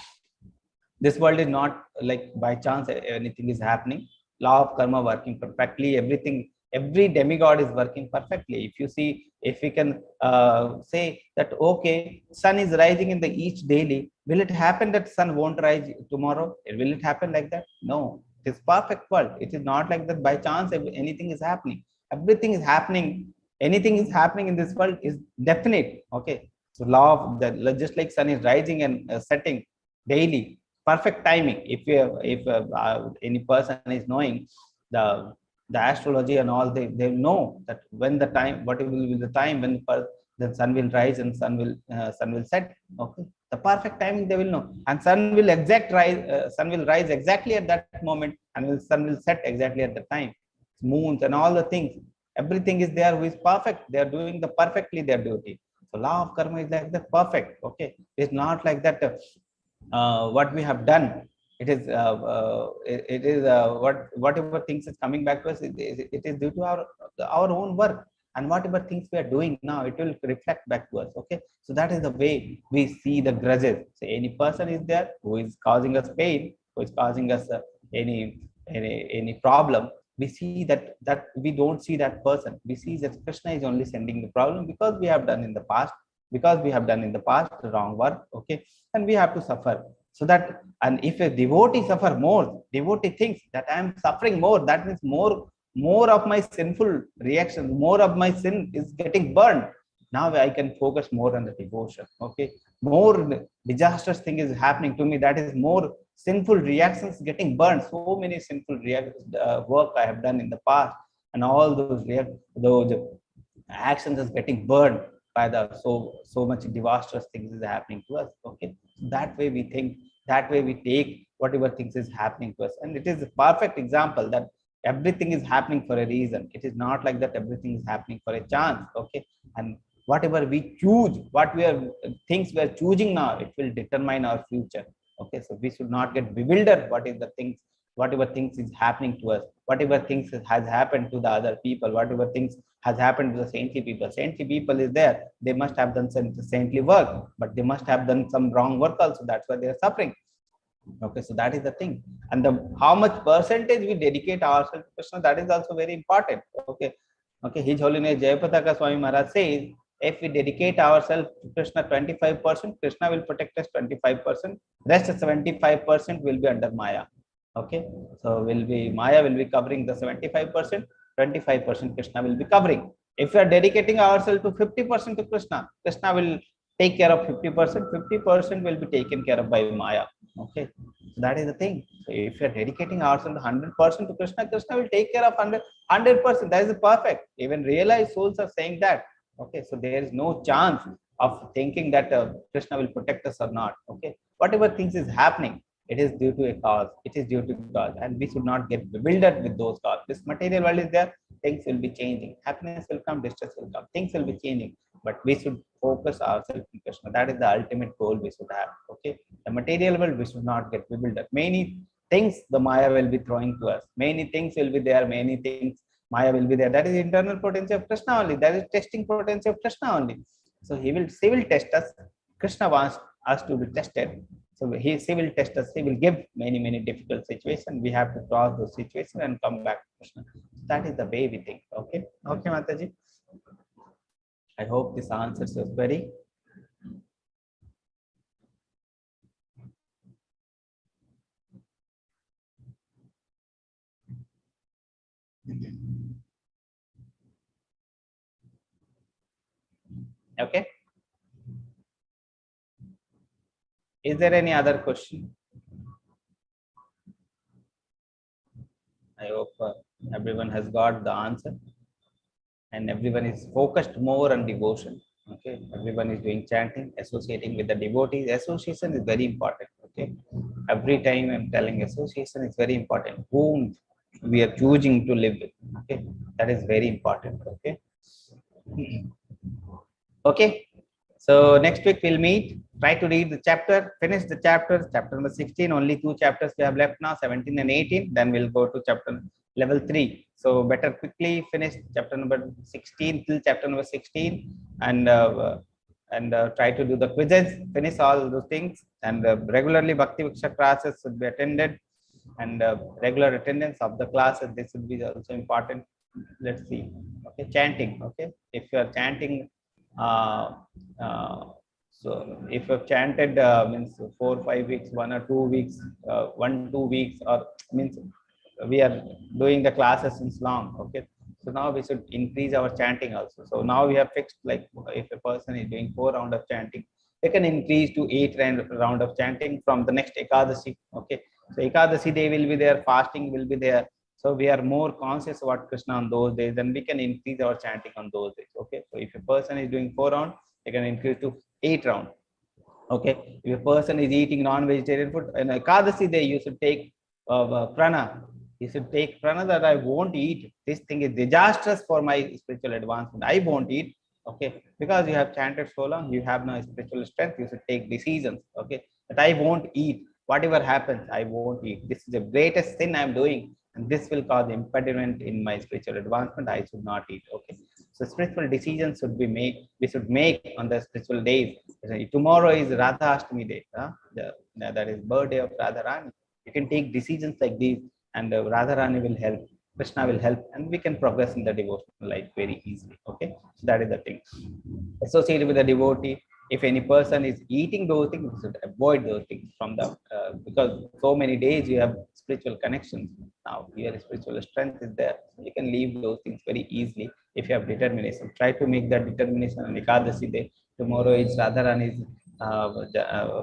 this world is not like by chance anything is happening. Law of karma working perfectly, everything, every demigod is working perfectly. If you see, if we can say that okay, sun is rising in the each daily, will it happen that sun won't rise tomorrow? Will it happen like that? No, it is perfect world. It is not like that by chance anything is happening. Everything is happening, anything is happening in this world is definite. Okay, so law of the, just like sun is rising and setting daily, perfect timing. If any person is knowing the astrology and all, they know that when the time, what will be the time when the sun will rise and sun will set. Okay, the perfect timing they will know, and sun will sun will rise exactly at that moment, and sun will set exactly at the time. Moons and all the things, everything is there who is perfect, they are doing the perfectly their duty. So law of karma is like that, perfect. Okay, it's not like that what we have done, it is whatever things is coming back to us, it is due to our own work, and whatever things we are doing now, it will reflect back to us. Okay, so that is the way we see the grudges. So any person is there who is causing us pain, who is causing us any problem, we see that we don't see that person, we see that Krishna is only sending the problem because we have done in the past, the wrong work. Okay, and we have to suffer. So that, and if a devotee suffer more, devotee thinks that I am suffering more, that means more of my sinful reaction, more of my sin is getting burned. Now I can focus more on the devotion. Okay, more disastrous thing is happening to me, that is more sinful reactions getting burned. So many sinful work I have done in the past, and all those actions is getting burned by the so much disastrous things is happening to us. Okay, That way we think, that way we take whatever things is happening to us. And it is a perfect example that everything is happening for a reason. It is not like that everything is happening for a chance. Okay. And whatever we choose, what we are things we are choosing now, it will determine our future. Okay. So we should not get bewildered what is the things, whatever things is happening to us, whatever things has happened to the other people, whatever things has happened to the saintly people. Saintly people is there, they must have done some saintly work, but they must have done some wrong work also, that's why they are suffering. Okay, so that is the thing. And the how much percentage we dedicate ourselves to Krishna, that is also very important. Okay. Okay, His Holiness Jayapataka Swami Maharaj says, if we dedicate ourselves to Krishna 25%, Krishna will protect us 25%, rest 75% will be under Maya. Okay, so will be Maya will be covering the 75%, 25% Krishna will be covering. If we are dedicating ourselves to 50% to Krishna, Krishna will take care of 50%, 50% will be taken care of by Maya. Okay, so that is the thing. So if you are dedicating ourselves 100% to Krishna, Krishna will take care of 100%. That is perfect. Even realized souls are saying that. Okay, so there is no chance of thinking that Krishna will protect us or not. Okay, whatever things is happening, it is due to a cause. It is due to cause, and we should not get bewildered with those causes. This material world is there. Things will be changing. Happiness will come. Distress will come. Things will be changing. But we should focus ourselves in Krishna. That is the ultimate goal we should have. Okay. The material world, we should not get bewildered. Many things the Maya will be throwing to us. Many things will be there. Many things Maya will be there. That is internal potency of Krishna only. That is testing potency of Krishna only. So he will test us. Krishna wants us to be tested. So he will test us. He will give many difficult situations. We have to cross those situations and come back to Krishna. That is the way we think. Okay. Okay, Mataji. I hope this answers your query. Okay. Is there any other question? I hope everyone has got the answer and everyone is focused more on devotion. Okay, everyone is doing chanting, associating with the devotees. Association is very important. Okay, every time I'm telling association is very important. Whom we are choosing to live with. Okay, that is very important. Okay. Okay. So next week we'll meet. Try to read the chapter, finish the chapters. Chapter number 16. Only 2 chapters we have left now, 17 and 18. Then we'll go to chapter level 3. So better quickly finish chapter number 16 till chapter number 16, and try to do the quizzes. Finish all those things, and regularly Bhakti Viksha classes should be attended, and regular attendance of the classes. This would be also important. Let's see. Okay, chanting. Okay, if you are chanting. So if you've chanted means 4 or 5 weeks, 1 or 2 weeks, 1-2 weeks, or means we are doing the classes since long. Okay, so now we should increase our chanting also. So now we have fixed, like if a person is doing 4 rounds of chanting, they can increase to 8 round of chanting from the next Ekadasi. Okay, so Ekadasi day will be there, fasting will be there. So we are more conscious about Krishna on those days, then we can increase our chanting on those days. Okay, so if a person is doing 4 rounds, they can increase to 8 rounds. Okay, if a person is eating non-vegetarian food, and Ekadasi day you should take prana. You should take prana that I won't eat. This thing is disastrous for my spiritual advancement. I won't eat. Okay, because you have chanted so long, you have no spiritual strength. You should take decisions. Okay, that I won't eat. Whatever happens, I won't eat. This is the greatest sin I'm doing, and this will cause impediment in my spiritual advancement. I should not eat. Okay, so spiritual decisions should be made. We should make on the spiritual days. Tomorrow is Radha Ashtami day. That is birthday of Radha Rani. You can take decisions like these, and Radha Rani will help. Krishna will help, and we can progress in the devotional life very easily. Okay, so that is the thing. Associated with the devotee, if any person is eating those things, we should avoid those things from the because so many days you have spiritual connections. Now your spiritual strength is there, you can leave those things very easily if you have determination. Try to make that determination on Ekadasi day. Tomorrow is Radharani's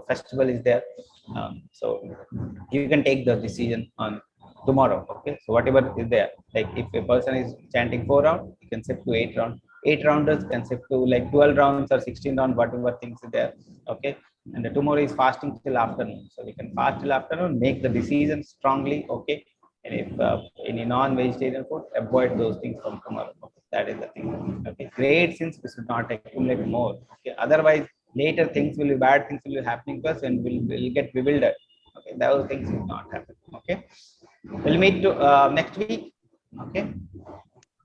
festival is there, so you can take the decision on tomorrow. Okay, so whatever is there, like if a person is chanting 4 rounds, you can shift to 8 rounds. 8 rounders can shift to like 12 rounds or 16 rounds, whatever things is there. Okay, and tomorrow is fasting till afternoon. So we can fast till afternoon, make the decision strongly, okay? And if any non-vegetarian food, avoid those things from tomorrow. Okay? That is the thing. Okay, great sins we should not accumulate more. Okay, otherwise later things will be bad, things will be happening to us, and we'll get bewildered. Okay, those things will not happen. Okay, we'll meet to next week. Okay,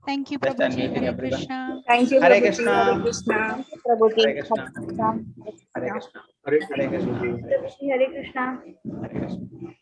Thank you, just Prabhuji. unmuting Hare everyone. Krishna. Thank you, Hare Prabhuji. Hare Krishna. Krishna. Thank you, Prabhuji. Hare Krishna. Hare Krishna. Hare Krishna. Hare Hare Krishna. Krishna. Hare Krishna. Hare Krishna.